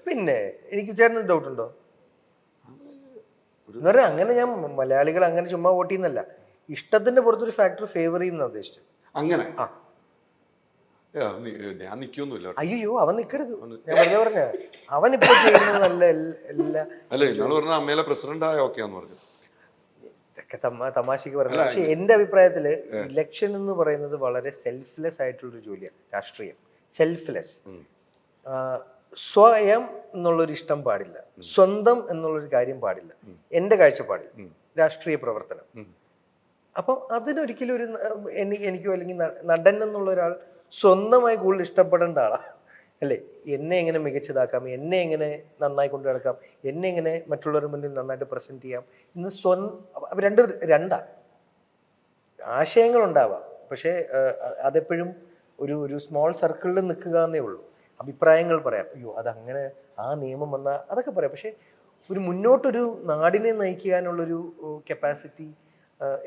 പിന്നെ എനിക്ക് ചേട്ടന് ഡൗട്ട് ഉണ്ടോ എന്ന് പറഞ്ഞാൽ? അങ്ങനെ ഞാൻ മലയാളികൾ അങ്ങനെ ചുമ്മാ വോട്ട് ചെയ്യുന്നല്ല, ഇഷ്ടത്തിന്റെ പുറത്തൊരു ഫാക്ടർ ഫേവർ ചെയ്യുന്ന ഉദ്ദേശിച്ചത്. അങ്ങനെ ഞാൻ നിൽക്കൊന്നുമില്ല. അയ്യോ, അവൻ നിൽക്കരുത്, ഞാൻ വെറുതെ പറഞ്ഞ. അവൻ ഇപ്പൊ ചെയ്യുന്നത് നല്ല എല്ലാ അല്ല, ഇന്നാള് പറഞ്ഞ അമ്മയിലെ പ്രസിഡന്റ് ആയ ഓക്കെയാന്ന് പറഞ്ഞു. ഇതൊക്കെ തമാശക്ക് പറഞ്ഞത്. പക്ഷെ എന്റെ അഭിപ്രായത്തില് ഇലക്ഷൻ എന്ന് പറയുന്നത് വളരെ സെൽഫ്ലെസ് ആയിട്ടുള്ളൊരു ജോലിയാണ്. രാഷ്ട്രീയം സെൽഫ്ലെസ്. സ്വയം എന്നുള്ളൊരു ഇഷ്ടം പാടില്ല, സ്വന്തം എന്നുള്ളൊരു കാര്യം പാടില്ല, എൻ്റെ കാഴ്ചപ്പാടിൽ രാഷ്ട്രീയ പ്രവർത്തനം. അപ്പം അതിനൊരിക്കലും ഒരു എനിക്കോ അല്ലെങ്കിൽ നടൻ എന്നുള്ള ഒരാൾ സ്വന്തമായി കൂടുതൽ ഇഷ്ടപ്പെടേണ്ട ആളാണ് അല്ലേ? എന്നെ എങ്ങനെ മികച്ചതാക്കാം, എന്നെ എങ്ങനെ നന്നായി കൊണ്ടു നടക്കാം, എന്നെ എങ്ങനെ മറ്റുള്ളവരുടെ മുന്നിൽ നന്നായിട്ട് പ്രസന്റ് ചെയ്യാം. ഇന്ന് രണ്ടാ ആശയങ്ങളുണ്ടാവാം, പക്ഷേ അതെപ്പോഴും ഒരു സ്മോൾ സർക്കിളിൽ നിൽക്കുക എന്നേ ഉള്ളൂ. അഭിപ്രായങ്ങൾ പറയാം, അയ്യോ അതങ്ങനെ ആ നിയമം വന്നാൽ അതൊക്കെ പറയാം. പക്ഷെ ഒരു മുന്നോട്ടൊരു നാടിനെ നയിക്കാനുള്ളൊരു കപ്പാസിറ്റി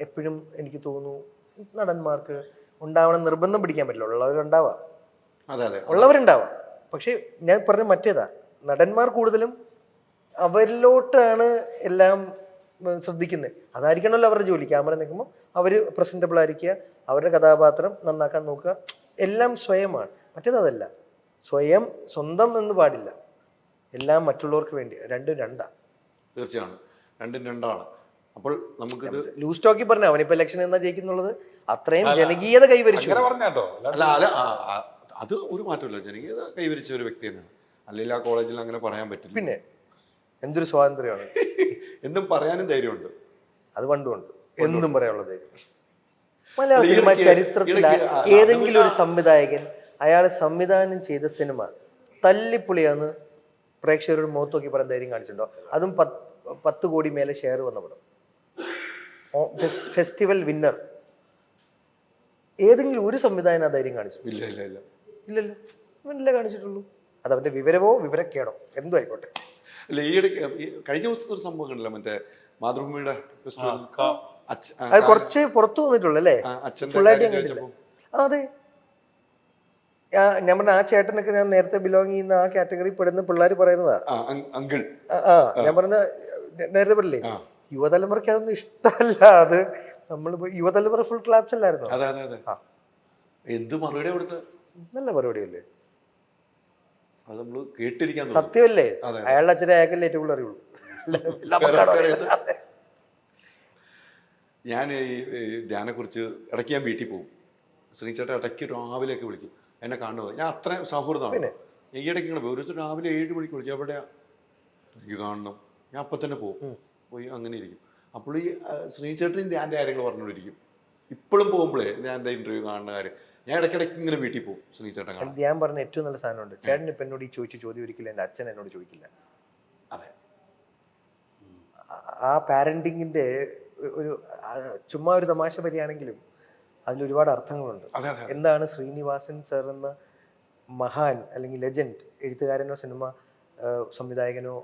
എപ്പോഴും എനിക്ക് തോന്നുന്നു നടന്മാർക്ക് ഉണ്ടാവണം. നിർബന്ധം പിടിക്കാൻ പറ്റില്ല, ഉള്ളവരുണ്ടാവാം, ഉള്ളവരുണ്ടാവാം. പക്ഷെ ഞാൻ പറഞ്ഞ മറ്റേതാ, നടന്മാർ കൂടുതലും അവരിലോട്ടാണ് എല്ലാം ശ്രദ്ധിക്കുന്നത്. അതായിരിക്കണമല്ലോ അവരുടെ ജോലി. ക്യാമറ നിൽക്കുമ്പോൾ അവർ പ്രസന്റബിൾ ആയിരിക്കുക, അവരുടെ കഥാപാത്രം നന്നാക്കാൻ നോക്കുക, എല്ലാം സ്വയമാണ്. മറ്റേതല്ല, സ്വന്തം എന്ന് പാടില്ല, എല്ലാം മറ്റുള്ളവർക്ക് വേണ്ടി. രണ്ടും രണ്ടാ. തീർച്ചയാണ്, രണ്ടും രണ്ടാണ്. അപ്പോൾ നമുക്കിത് ലൂസ് ടോക്കി പറഞ്ഞ അവനിപ്പോ ഇലക്ഷൻ എന്നാ ജയിക്കുന്നുള്ളത് അത്രയും ജനകീയത കൈവരിച്ചു. അല്ല അല്ല അത് ഒരു മാറ്റമില്ല, ജനകീയത കൈവരിച്ച ഒരു വ്യക്തി തന്നെയാണ്. അല്ലെങ്കിൽ ആ കോളേജിൽ അങ്ങനെ പറയാൻ പറ്റില്ല. പിന്നെ എന്തൊരു സ്വാതന്ത്ര്യമാണ്, എന്തും പറയാനും ധൈര്യമുണ്ട്. അത് പണ്ടുണ്ട്, എന്തും പറയാനുള്ള ധൈര്യം. മലയാള സിനിമ ചരിത്രത്തിൽ ഏതെങ്കിലും ഒരു സംവിധായകൻ അയാൾ സംവിധാനം ചെയ്ത സിനിമ തല്ലിപ്പൊളിയാന്ന് പ്രേക്ഷകരോട് മുഖത്ത് നോക്കി പറയാൻ ധൈര്യം കാണിച്ചിട്ടുണ്ടോ? അതും 10 കോടി മേലെ ഷെയർ വന്ന പടം, ഫെസ്റ്റിവൽ വിന്നർ. ഏതെങ്കിലും ഒരു സംവിധാനം ആ ധൈര്യം കാണിച്ചു? ഇല്ലല്ലോ, അവനല്ലേ കാണിച്ചിട്ടുള്ളൂ. അത് അവന്റെ വിവരമോ വിവരക്കേടോ എന്തോ ആയിക്കോട്ടെ. അല്ല, ഈയിടയ്ക്ക് കഴിഞ്ഞ ദിവസത്തെ ഒരു സംഭവം കണ്ടില്ല, മറ്റേ മാതൃഭൂമിയുടെ അത് കുറച്ച് പുറത്തു വന്നിട്ടുള്ളൂ അല്ലേ? ഫുള്ളായിട്ട് ഞാൻ കണ്ടില്ല. അതെ, ഞാൻ പറഞ്ഞ ആ ചേട്ടനൊക്കെ ഞാൻ നേരത്തെ ബിലോങ് ചെയ്യുന്ന ആ കാറ്റഗറി പെടുന്ന പിള്ളേർ പറയുന്നതാ. അങ്കിൾ ഞാൻ പറഞ്ഞ നേരത്തെ പറയില്ലേ, യുവതലമുറയ്ക്ക് അതൊന്നും ഇഷ്ടമല്ല. അത് നമ്മൾ യുവതലമുറ ഫുൾ ക്ലാപ്സ് അല്ലായിരുന്നു. എന്ത് മറുപടി കൊടുത്ത നല്ല പരിപാടിയല്ലേ? അത് നമ്മള് കേട്ടിരിക്കാൻ സത്യമല്ലേ? അയാളുടെ അച്ഛനെ അയാൾക്കല്ലേ ഏറ്റവും കൂടുതൽ അറിയുള്ളൂ. ഞാൻ ഈ ധ്യാനെ കുറിച്ച് ഇടയ്ക്ക് ഞാൻ വീട്ടിൽ പോകും. ശ്രീചേട്ടൻ ഇടയ്ക്ക് രാവിലെയൊക്കെ വിളിക്കും എന്നെ കാണുന്നത്. ഞാൻ അത്രയും സൗഹൃദമാണ്. ഈ ഇടയ്ക്ക് ഇങ്ങനെ പോകും. ഒരു രാവിലെ 7 മണിക്ക് വിളിക്കും, എവിടെയാ എനിക്ക് കാണണം. ഞാൻ അപ്പം തന്നെ പോകും, പോയി അങ്ങനെ ഇരിക്കും. അപ്പോൾ ഈ ശ്രീചേട്ടനും ധ്യാൻ്റെ കാര്യങ്ങൾ പറഞ്ഞുകൊണ്ടിരിക്കും. ഇപ്പോഴും പോകുമ്പോഴേ ധ്യാൻ്റെ ഇൻ്റർവ്യൂ കാണുന്ന കാര്യം ഞാൻ ഇടയ്ക്കിടയ്ക്ക് ഇങ്ങനെ വീട്ടിൽ പോകും ശ്രീചേട്ടൻ കാണാൻ. ഞാൻ പറഞ്ഞ ഏറ്റവും നല്ല സാധനമുണ്ട്. ചേട്ടൻ ഇപ്പം എന്നോട് ഈ ചോദിച്ച ചോദ്യം ഒരിക്കലും എൻ്റെ അച്ഛൻ എന്നോട് ചോദിക്കില്ല. അതെ, ആ പാരന്റിങ്ങിന്റെ ഒരു ചുമ്മാ ഒരു തമാശ വരികയാണെങ്കിലും അതിൽ ഒരുപാട് അർത്ഥങ്ങളുണ്ട്. അതെ, അതെ. എന്താണ് ശ്രീനിവാസൻ സാർ എന്ന മഹാൻ അല്ലെങ്കിൽ ലെജൻഡ് എഴുത്തുകാരനോ സിനിമ സംവിധായകനോ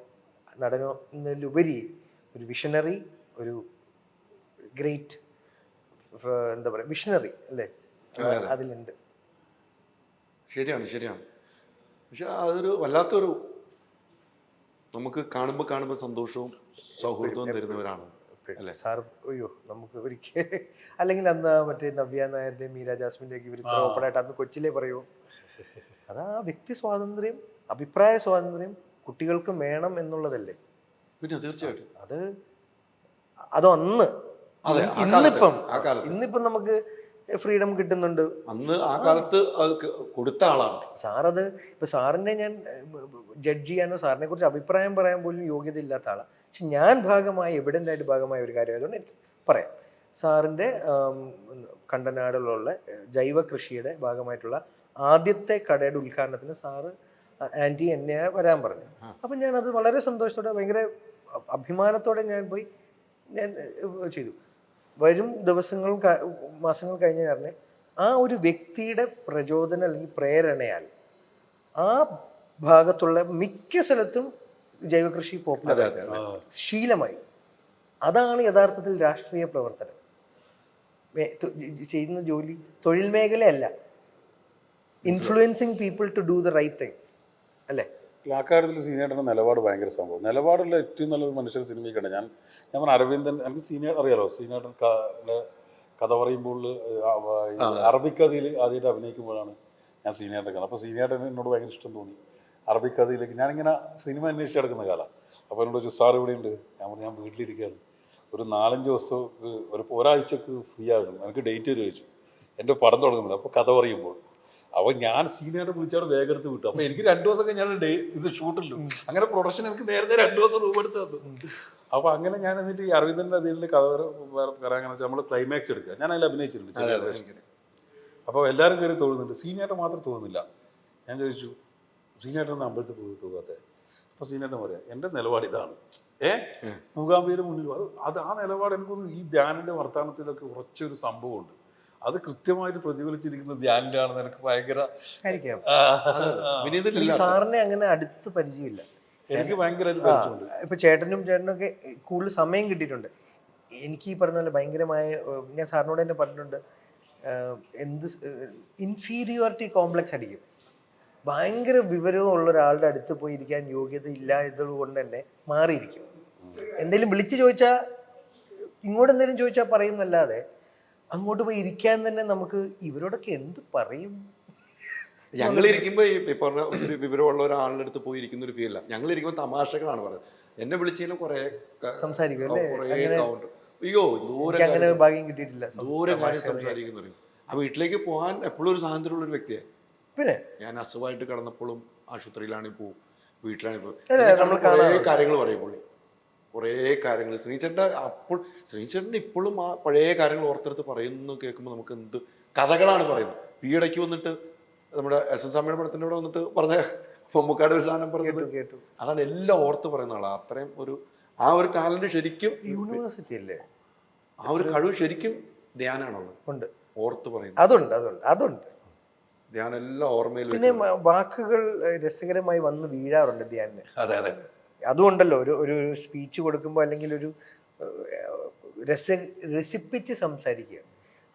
നടനോ എന്നതിലുപരി ഒരു വിഷണറി, ഒരു ഗ്രേറ്റ് എന്താ പറയുക വിഷണറി അല്ലേ അതിലുണ്ട്. ശരിയാണ്. പക്ഷെ അതൊരു വല്ലാത്തൊരു നമുക്ക് കാണുമ്പോൾ സന്തോഷവും സൗഹൃദവും തരുന്നവരാണ് അല്ലേ സാർ? അയ്യോ, നമുക്ക് ഒരിക്കൽ അല്ലെങ്കിൽ അന്ന് മറ്റേ നവ്യ നായരുടെയും മീര ജാസ്മിൻ്റെയൊക്കെ ഇവർ ഓപ്പണായിട്ട് അന്ന് കൊച്ചിയിലേ പറയൂ, അതാ വ്യക്തി സ്വാതന്ത്ര്യം, അഭിപ്രായ സ്വാതന്ത്ര്യം കുട്ടികൾക്ക് വേണം എന്നുള്ളതല്ലേ. പിന്നെ തീർച്ചയായിട്ടും അത് അന്ന്. ഇന്നിപ്പം നമുക്ക് ഫ്രീഡം കിട്ടുന്നുണ്ട്. അന്ന് ആ കാലത്ത് അത് കൊടുത്ത ആളാണ് സാറത്. ഇപ്പൊ സാറിനെ ഞാൻ ജഡ്ജ് ചെയ്യാനോ സാറിനെ കുറിച്ച് അഭിപ്രായം പറയാൻ പോലും യോഗ്യത ഇല്ലാത്ത ആളാണ്. പക്ഷെ ഞാൻ എവിഡൻ്റ് ആയിട്ട് ഭാഗമായ ഒരു കാര്യം ആയതുകൊണ്ട് എനിക്ക് പറയാം. സാറിൻ്റെ കണ്ടനാടിലുള്ള ജൈവ കൃഷിയുടെ ഭാഗമായിട്ടുള്ള ആദ്യത്തെ കടയുടെ ഉദ്ഘാടനത്തിന് സാറ് ആൻറ്റി എന്നെ വരാൻ പറഞ്ഞു. അപ്പം ഞാനത് വളരെ സന്തോഷത്തോടെ ഭയങ്കര അഭിമാനത്തോടെ ഞാൻ പോയി ഞാൻ ചെയ്തു. വരും ദിവസങ്ങൾ മാസങ്ങൾ കഴിഞ്ഞ് പറഞ്ഞ് ആ ഒരു വ്യക്തിയുടെ പ്രചോദനം അല്ലെങ്കിൽ പ്രേരണയാൽ ആ ഭാഗത്തുള്ള മിക്ക സ്ഥലത്തും ജൈവകൃഷി പോപ്പുലർ ശീലമായി. അതാണ് യഥാർത്ഥത്തിൽ രാഷ്ട്രീയ പ്രവർത്തനം. ചെയ്യുന്ന ജോലി തൊഴിൽ മേഖലയല്ല, influencing people to do the right thing അല്ലേ? ആ കാര്യത്തിൽ സീനിയേട്ടൻ്റെ നിലപാട് ഭയങ്കര സംഭവം. നിലപാടുള്ള ഏറ്റവും നല്ലൊരു മനുഷ്യർ സിനിമയിൽ കണ്ട ഞാൻ പറഞ്ഞ അരവിന്ദൻ, എനിക്ക് സീനിയർ അറിയാലോ, സീനിയേട്ടൻ കഥ പറയുമ്പോൾ അറബിക്കഥയിൽ ആദ്യമായിട്ട് അഭിനയിക്കുമ്പോഴാണ് ഞാൻ സീനിയേട്ടൻ കാണുന്നത്. അപ്പോൾ സീനിയേട്ടൻ എന്നോട് ഭയങ്കര ഇഷ്ടം തോന്നി. അറബിക്കഥയിലേക്ക് ഞാനിങ്ങനെ സിനിമ അന്വേഷിച്ച് കിടക്കുന്ന കാലം. അപ്പോൾ എന്നോട് ചോദിച്ചു, സാർ ഇവിടെയുണ്ട്. ഞാൻ വീട്ടിലിരിക്കുകയാണ്, ഒരു 4-5 ദിവസം ഒരാഴ്ചക്ക് ഫ്രീ ആകണം, എനിക്ക് ഡേറ്റ് തരുമോ ചോദിച്ചു. എൻ്റെ പടം തുടങ്ങുന്നില്ല. അപ്പോൾ കഥ പറയുമ്പോൾ അപ്പോൾ ഞാൻ സീനിയറെ വിളിച്ചാണ് വേഗം എടുത്ത് വിട്ടു. അപ്പോൾ എനിക്ക് 2 ദിവസം കഴിഞ്ഞാൽ ഇത് ഷൂട്ടില്ലു. അങ്ങനെ പ്രൊഡക്ഷൻ എനിക്ക് നേരത്തെ 2 ദിവസം റൂം എടുത്ത് തന്നു. അപ്പോൾ അങ്ങനെ ഞാൻ എന്നിട്ട് ഈ അരവിന്ദൻ്റെ അതിൽ കഥ പറയാൻ വെച്ചാൽ നമ്മൾ ക്ലൈമാക്സ് എടുക്കുക. ഞാൻ അതിൽ അഭിനയിച്ചിട്ടുണ്ട്. അപ്പോൾ എല്ലാവരും കയറി തോന്നുന്നുണ്ട്, സീനിയറിനെ മാത്രം തോന്നുന്നില്ല. ഞാൻ ചോദിച്ചു, സീനിയറിന് അമ്പലത്തിൽ പോയി തോന്നാത്തെ? അപ്പോൾ സീനിയറിനെ പറയാം, എൻ്റെ നിലപാട് ഇതാണ്. മൂകാംബിയുടെ മുന്നിൽ അത് ആ നിലപാട് എനിക്കൊന്ന് ഈ ധ്യാനിൻ്റെ വർത്തമാനത്തിലൊക്കെ ഉറച്ചൊരു സംഭവമുണ്ട്. അത് കൃത്യമായിട്ട് പ്രതിഫലിച്ചിരിക്കുന്ന ധ്യാനിലാണെന്ന് എനിക്ക് ഭയങ്കര സാറിനെ അങ്ങനെ അടുത്ത് പരിചയമില്ല. എനിക്ക് ഭയങ്കരമായിട്ട് പരിചയമുണ്ട്. ഇപ്പൊ ചേട്ടനൊക്കെ കൂടുതൽ സമയം കിട്ടിയിട്ടുണ്ട്. എനിക്ക് ഈ പറഞ്ഞ പോലെ ഭയങ്കരമായ, ഞാൻ സാറിനോട് തന്നെ പറഞ്ഞിട്ടുണ്ട്, എന്ത് ഇൻഫീരിയോറിറ്റി കോംപ്ലക്സ് അടിക്കും. ഭയങ്കര വിവരവും ഉള്ള ഒരാളുടെ അടുത്ത് പോയി ഇരിക്കാൻ യോഗ്യത ഇല്ല എന്നതുകൊണ്ട് തന്നെ മാറിയിരിക്കും. എന്തെങ്കിലും വിളിച്ചു ചോദിച്ചാൽ, ഇങ്ങോട്ട് എന്തെങ്കിലും ചോദിച്ചാൽ പറയുന്നല്ലാതെ അങ്ങോട്ട് പോയി ഇരിക്കാൻ തന്നെ നമുക്ക് ഇവരോടൊക്കെ എന്ത് പറയും. ഞങ്ങളിരിക്കുമ്പോൾ ഈ പറഞ്ഞ ഒത്തിരി വിവരമുള്ള ഒരാളുടെ അടുത്ത് പോയി ഇരിക്കുന്ന ഒരു ഫീല. ഞങ്ങളിരിക്കുമ്പോൾ തമാശകളാണ് പറയുന്നത്. എന്നെ വിളിച്ചാലും കുറേ സംസാരിക്കും അല്ലേ? അയ്യോ അങ്ങനെ ഭാഗ്യം കിട്ടിയിട്ടില്ല. ദൂരം കാര്യം സംസാരിക്കുന്നു. ആ വീട്ടിലേക്ക് പോകാൻ എപ്പോഴും ഒരു സ്വാതന്ത്ര്യമുള്ള ഒരു വ്യക്തിയാണ്. പിന്നെ ഞാൻ അസുഖമായിട്ട് കിടന്നപ്പോഴും ആശുപത്രിയിലാണ് ഇപ്പോൾ, വീട്ടിലാണ് ഇപ്പോൾ, നമ്മൾ കാര്യങ്ങൾ പറയും പുള്ളി, കുറേ കാര്യങ്ങൾ. ശ്രീചേട്ടൻ്റെ ഇപ്പോഴും ആ പഴയ കാര്യങ്ങൾ ഓർത്തെടുത്ത് പറയുന്നു കേൾക്കുമ്പോൾ നമുക്ക് എന്ത് കഥകളാണ് പറയുന്നത്. ഈയിടയ്ക്ക് വന്നിട്ട് നമ്മുടെ എസ്.എൻ. സ്വാമിയുടെ പടത്തിൻ്റെ ഇവിടെ വന്നിട്ട് പറഞ്ഞ മമ്മൂക്കാട് ഒരു സാധനം പറഞ്ഞു കേട്ടു. അതാണ് എല്ലാം ഓർത്ത് പറയുന്ന ആളാണ്. അത്രയും ആ ഒരു കാലത്ത് ശരിക്കും യൂണിവേഴ്സിറ്റി അല്ലേ, ആ ഒരു കഴിവ് ശരിക്കും ധ്യാനാണുള്ളത്. ഉണ്ട്, ഓർത്ത് പറയുന്നത് അതുണ്ട്. ധ്യാനം എല്ലാം ഓർമ്മയിൽ. പിന്നെ വാക്കുകൾ രസകരമായി വന്ന് വീഴാറുണ്ട് ധ്യാനിന്. അതെ. അതുകൊണ്ടല്ലോ ഒരു സ്പീച്ച് കൊടുക്കുമ്പോൾ അല്ലെങ്കിൽ ഒരു രസിപ്പിച്ച് സംസാരിക്കുക,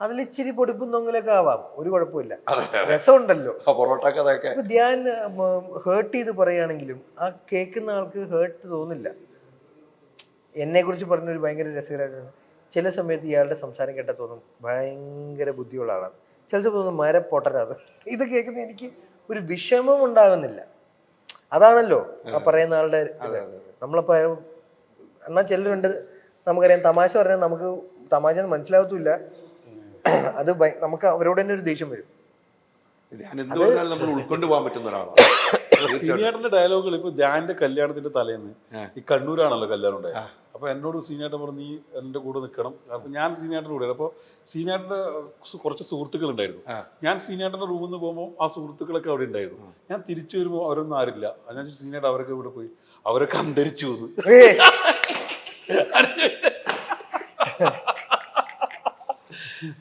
അതിലിച്ചിരി പൊടിപ്പും തൊങ്ങലൊക്കെ ആവാം, ഒരു കുഴപ്പമില്ല, രസമുണ്ടല്ലോ. ഇപ്പൊ ധ്യാൻ ഹേർട്ട് ചെയ്ത് പറയുകയാണെങ്കിലും ആ കേൾക്കുന്ന ആൾക്ക് ഹേർട്ട് തോന്നില്ല. എന്നെ കുറിച്ച് പറഞ്ഞൊരു ഭയങ്കര രസകരമായിട്ടാണ്. ചില സമയത്ത് ഇയാളുടെ സംസാരം കേട്ടാൽ തോന്നും ഭയങ്കര ബുദ്ധിയുള്ള ആളാണ്, ചില സമയത്ത് തോന്നും മരപ്പൊട്ടനാണ്. ഇത് കേൾക്കുന്ന എനിക്ക് ഒരു വിഷമം ഉണ്ടാകുന്നില്ല. അതാണല്ലോ ആ പറയുന്ന ആളുടെ നമ്മളപ്പോ. എന്നാൽ ചിലരുണ്ട്, നമുക്കറിയാം, തമാശ പറഞ്ഞാൽ നമുക്ക് തമാശ മനസ്സിലാകത്തുമില്ല. അത് നമുക്ക് അവരോട് തന്നെ ഒരു ദേഷ്യം വരും. നമ്മൾ ഉൾക്കൊണ്ട് പോകാൻ പറ്റുന്ന ഒരാളാണ്. സീനിയറിന്റെ ഡയലോഗുകൾ. ഇപ്പൊ ധ്യാന്റെ കല്യാണത്തിന്റെ തലേന്ന് ഈ കണ്ണൂരാണല്ലോ കല്യാണം ഉണ്ടായത്. അപ്പൊ അപ്പോൾ എന്നോട് സീനിയേട്ടൻ പറഞ്ഞു നീ എൻ്റെ കൂടെ നിൽക്കണം. അപ്പോൾ ഞാൻ സീനിയേട്ടൻ്റെ കൂടെ. അപ്പോൾ സീനിയേട്ടൻ്റെ കുറച്ച് സുഹൃത്തുക്കളുണ്ടായിരുന്നു. ഞാൻ സീനിയേട്ടൻ്റെ റൂമിൽ നിന്ന് പോകുമ്പോൾ ആ സുഹൃത്തുക്കളൊക്കെ അവിടെ ഉണ്ടായിരുന്നു. ഞാൻ തിരിച്ചു വരുമ്പോൾ അവരൊന്നും ആരില്ല. ഞാൻ സീനിയേട്ടൻ അവരൊക്കെ ഇവിടെ പോയി, അവരൊക്കെ അന്തരിച്ചു വന്നു.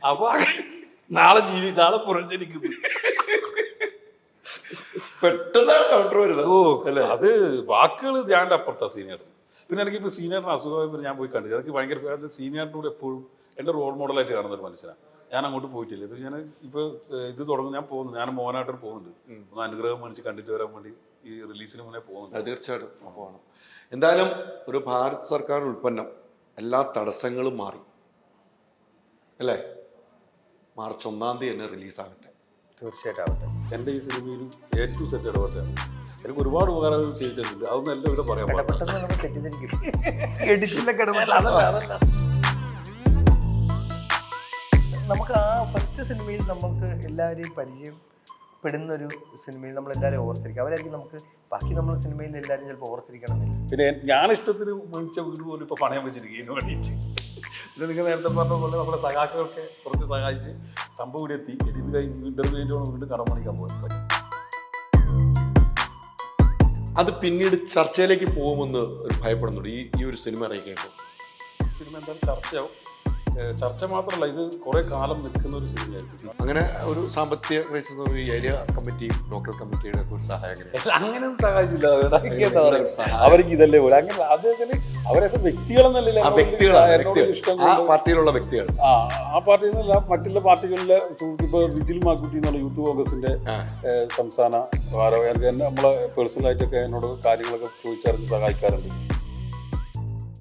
അപ്പൊ നാളെ പുറഞ്ചരിക്കുന്നു. പെട്ടെന്നാണ് കൗണ്ടർ വരുന്നത്. ഓ അല്ലേ, അത് വാക്കുകൾ ഞാൻ്റെ അപ്പുറത്താ സീനിയേട്ടൻ. പിന്നെ എനിക്കിപ്പോൾ സീനിയറിന് അസുഖമായപ്പോൾ ഞാൻ പോയി കണ്ടില്ല. എനിക്ക് ഭയങ്കര സീനിയറിൻ്റെ കൂടെ എപ്പോഴും എൻ്റെ റോൾ മോഡലായിട്ട് കാണുന്ന ഒരു മനുഷ്യനാണ്. ഞാൻ അങ്ങോട്ട് പോയിട്ടില്ല. പക്ഷെ ഞാൻ ഇപ്പോൾ ഇത് തുടങ്ങും, ഞാൻ പോകുന്നു, ഞാൻ മോഹനായിട്ട് പോകുന്നുണ്ട്. ഒന്ന് അനുഗ്രഹം മേടിച്ച് കണ്ടിട്ട് വരാൻ വേണ്ടി ഈ റിലീസിന് മുന്നേ പോകുന്നുണ്ട്. തീർച്ചയായിട്ടും പോകണം. എന്തായാലും ഒരു ഭാരത് സർക്കാർ ഉൽപ്പന്നം എല്ലാ തടസ്സങ്ങളും മാറി അല്ലേ? മാർച്ച് 1-ാം തീയതി തന്നെ റിലീസാകട്ടെ. തീർച്ചയായിട്ടും ആവട്ടെ. എൻ്റെ ഈ സിനിമയിൽ A to Z ഇടപെട്ടാണ്. എനിക്ക് ഒരുപാട് ഉപകാരങ്ങൾ ചെയ്തിട്ടുണ്ട്. അതൊന്നും എല്ലാം ഇവിടെ പറയാൻ പാടില്ല. പെട്ടെന്ന് നമ്മൾ തെറ്റിദ്ധരിക്കും. എഡിറ്റിലൊക്കെ നമുക്ക് ആ ഫസ്റ്റ് സിനിമയിൽ നമുക്ക് എല്ലാവരെയും പരിചയപ്പെടുന്നൊരു സിനിമയിൽ നമ്മളെല്ലാവരും ഓർത്തിരിക്കും. അവരായിരിക്കും നമുക്ക് ബാക്കി നമ്മൾ സിനിമയിൽ എല്ലാവരും ചിലപ്പോൾ ഓർത്തിരിക്കണമെന്നില്ല. പിന്നെ ഞാൻ ഇഷ്ടത്തിന് മേടിച്ച വീട് പോലും ഇപ്പോൾ പണയം വെച്ചിരിക്കും ഇതിന് വേണ്ടിയിട്ട്. പിന്നെ നിങ്ങൾ നേരത്തെ പറഞ്ഞ പോലെ നമ്മുടെ സഹാക്കളൊക്കെ കുറച്ച് സഹായിച്ച് സംഭവം ഇവിടെ എത്തി. ഇത് കഴിഞ്ഞ് ഇന്റർവ്യൂ കഴിഞ്ഞോണ്ട് വീണ്ടും കടം പണിക്കാൻ പോയി. അത് പിന്നീട് ചർച്ചയിലേക്ക് പോകുമെന്ന് ഒരു ഭയപ്പെടുന്നുണ്ട് ഈ ഒരു സിനിമ ഇറങ്ങിക്കുമ്പോൾ. സിനിമ എന്തായാലും ചർച്ചയാവും. ചർച്ച മാത്രമല്ല, ഇത് കുറെ കാലം നിൽക്കുന്ന ഒരു സിനിമയായിരിക്കും. അങ്ങനെ ഒരു സാമ്പത്തിക ക്രൈസിസ് ഈ ഏരിയ കമ്മിറ്റിയും ലോക്കൽ കമ്മിറ്റിയുടെ ഒരു സഹായം അങ്ങനെയൊന്നും സഹായിച്ചില്ല. അവർക്ക് ഇതല്ലേ പോലെ അങ്ങനെ അദ്ദേഹത്തിന് അവരെ വ്യക്തികളെന്നല്ലേ പാർട്ടിയിലുള്ള വ്യക്തികൾ. ആ പാർട്ടിയിൽ നിന്നല്ല, മറ്റുള്ള പാർട്ടികളിലെ ഇപ്പോൾ വിജിൽ മാക്കുട്ടി എന്നുള്ള യൂത്ത് കോൺഗ്രസിന്റെ സംസ്ഥാന ഭാരവാഹി നമ്മളെ പേഴ്സണലായിട്ടൊക്കെ എന്നോട് കാര്യങ്ങളൊക്കെ ചോദിച്ചറിഞ്ഞ് സഹായിക്കാറുണ്ട്.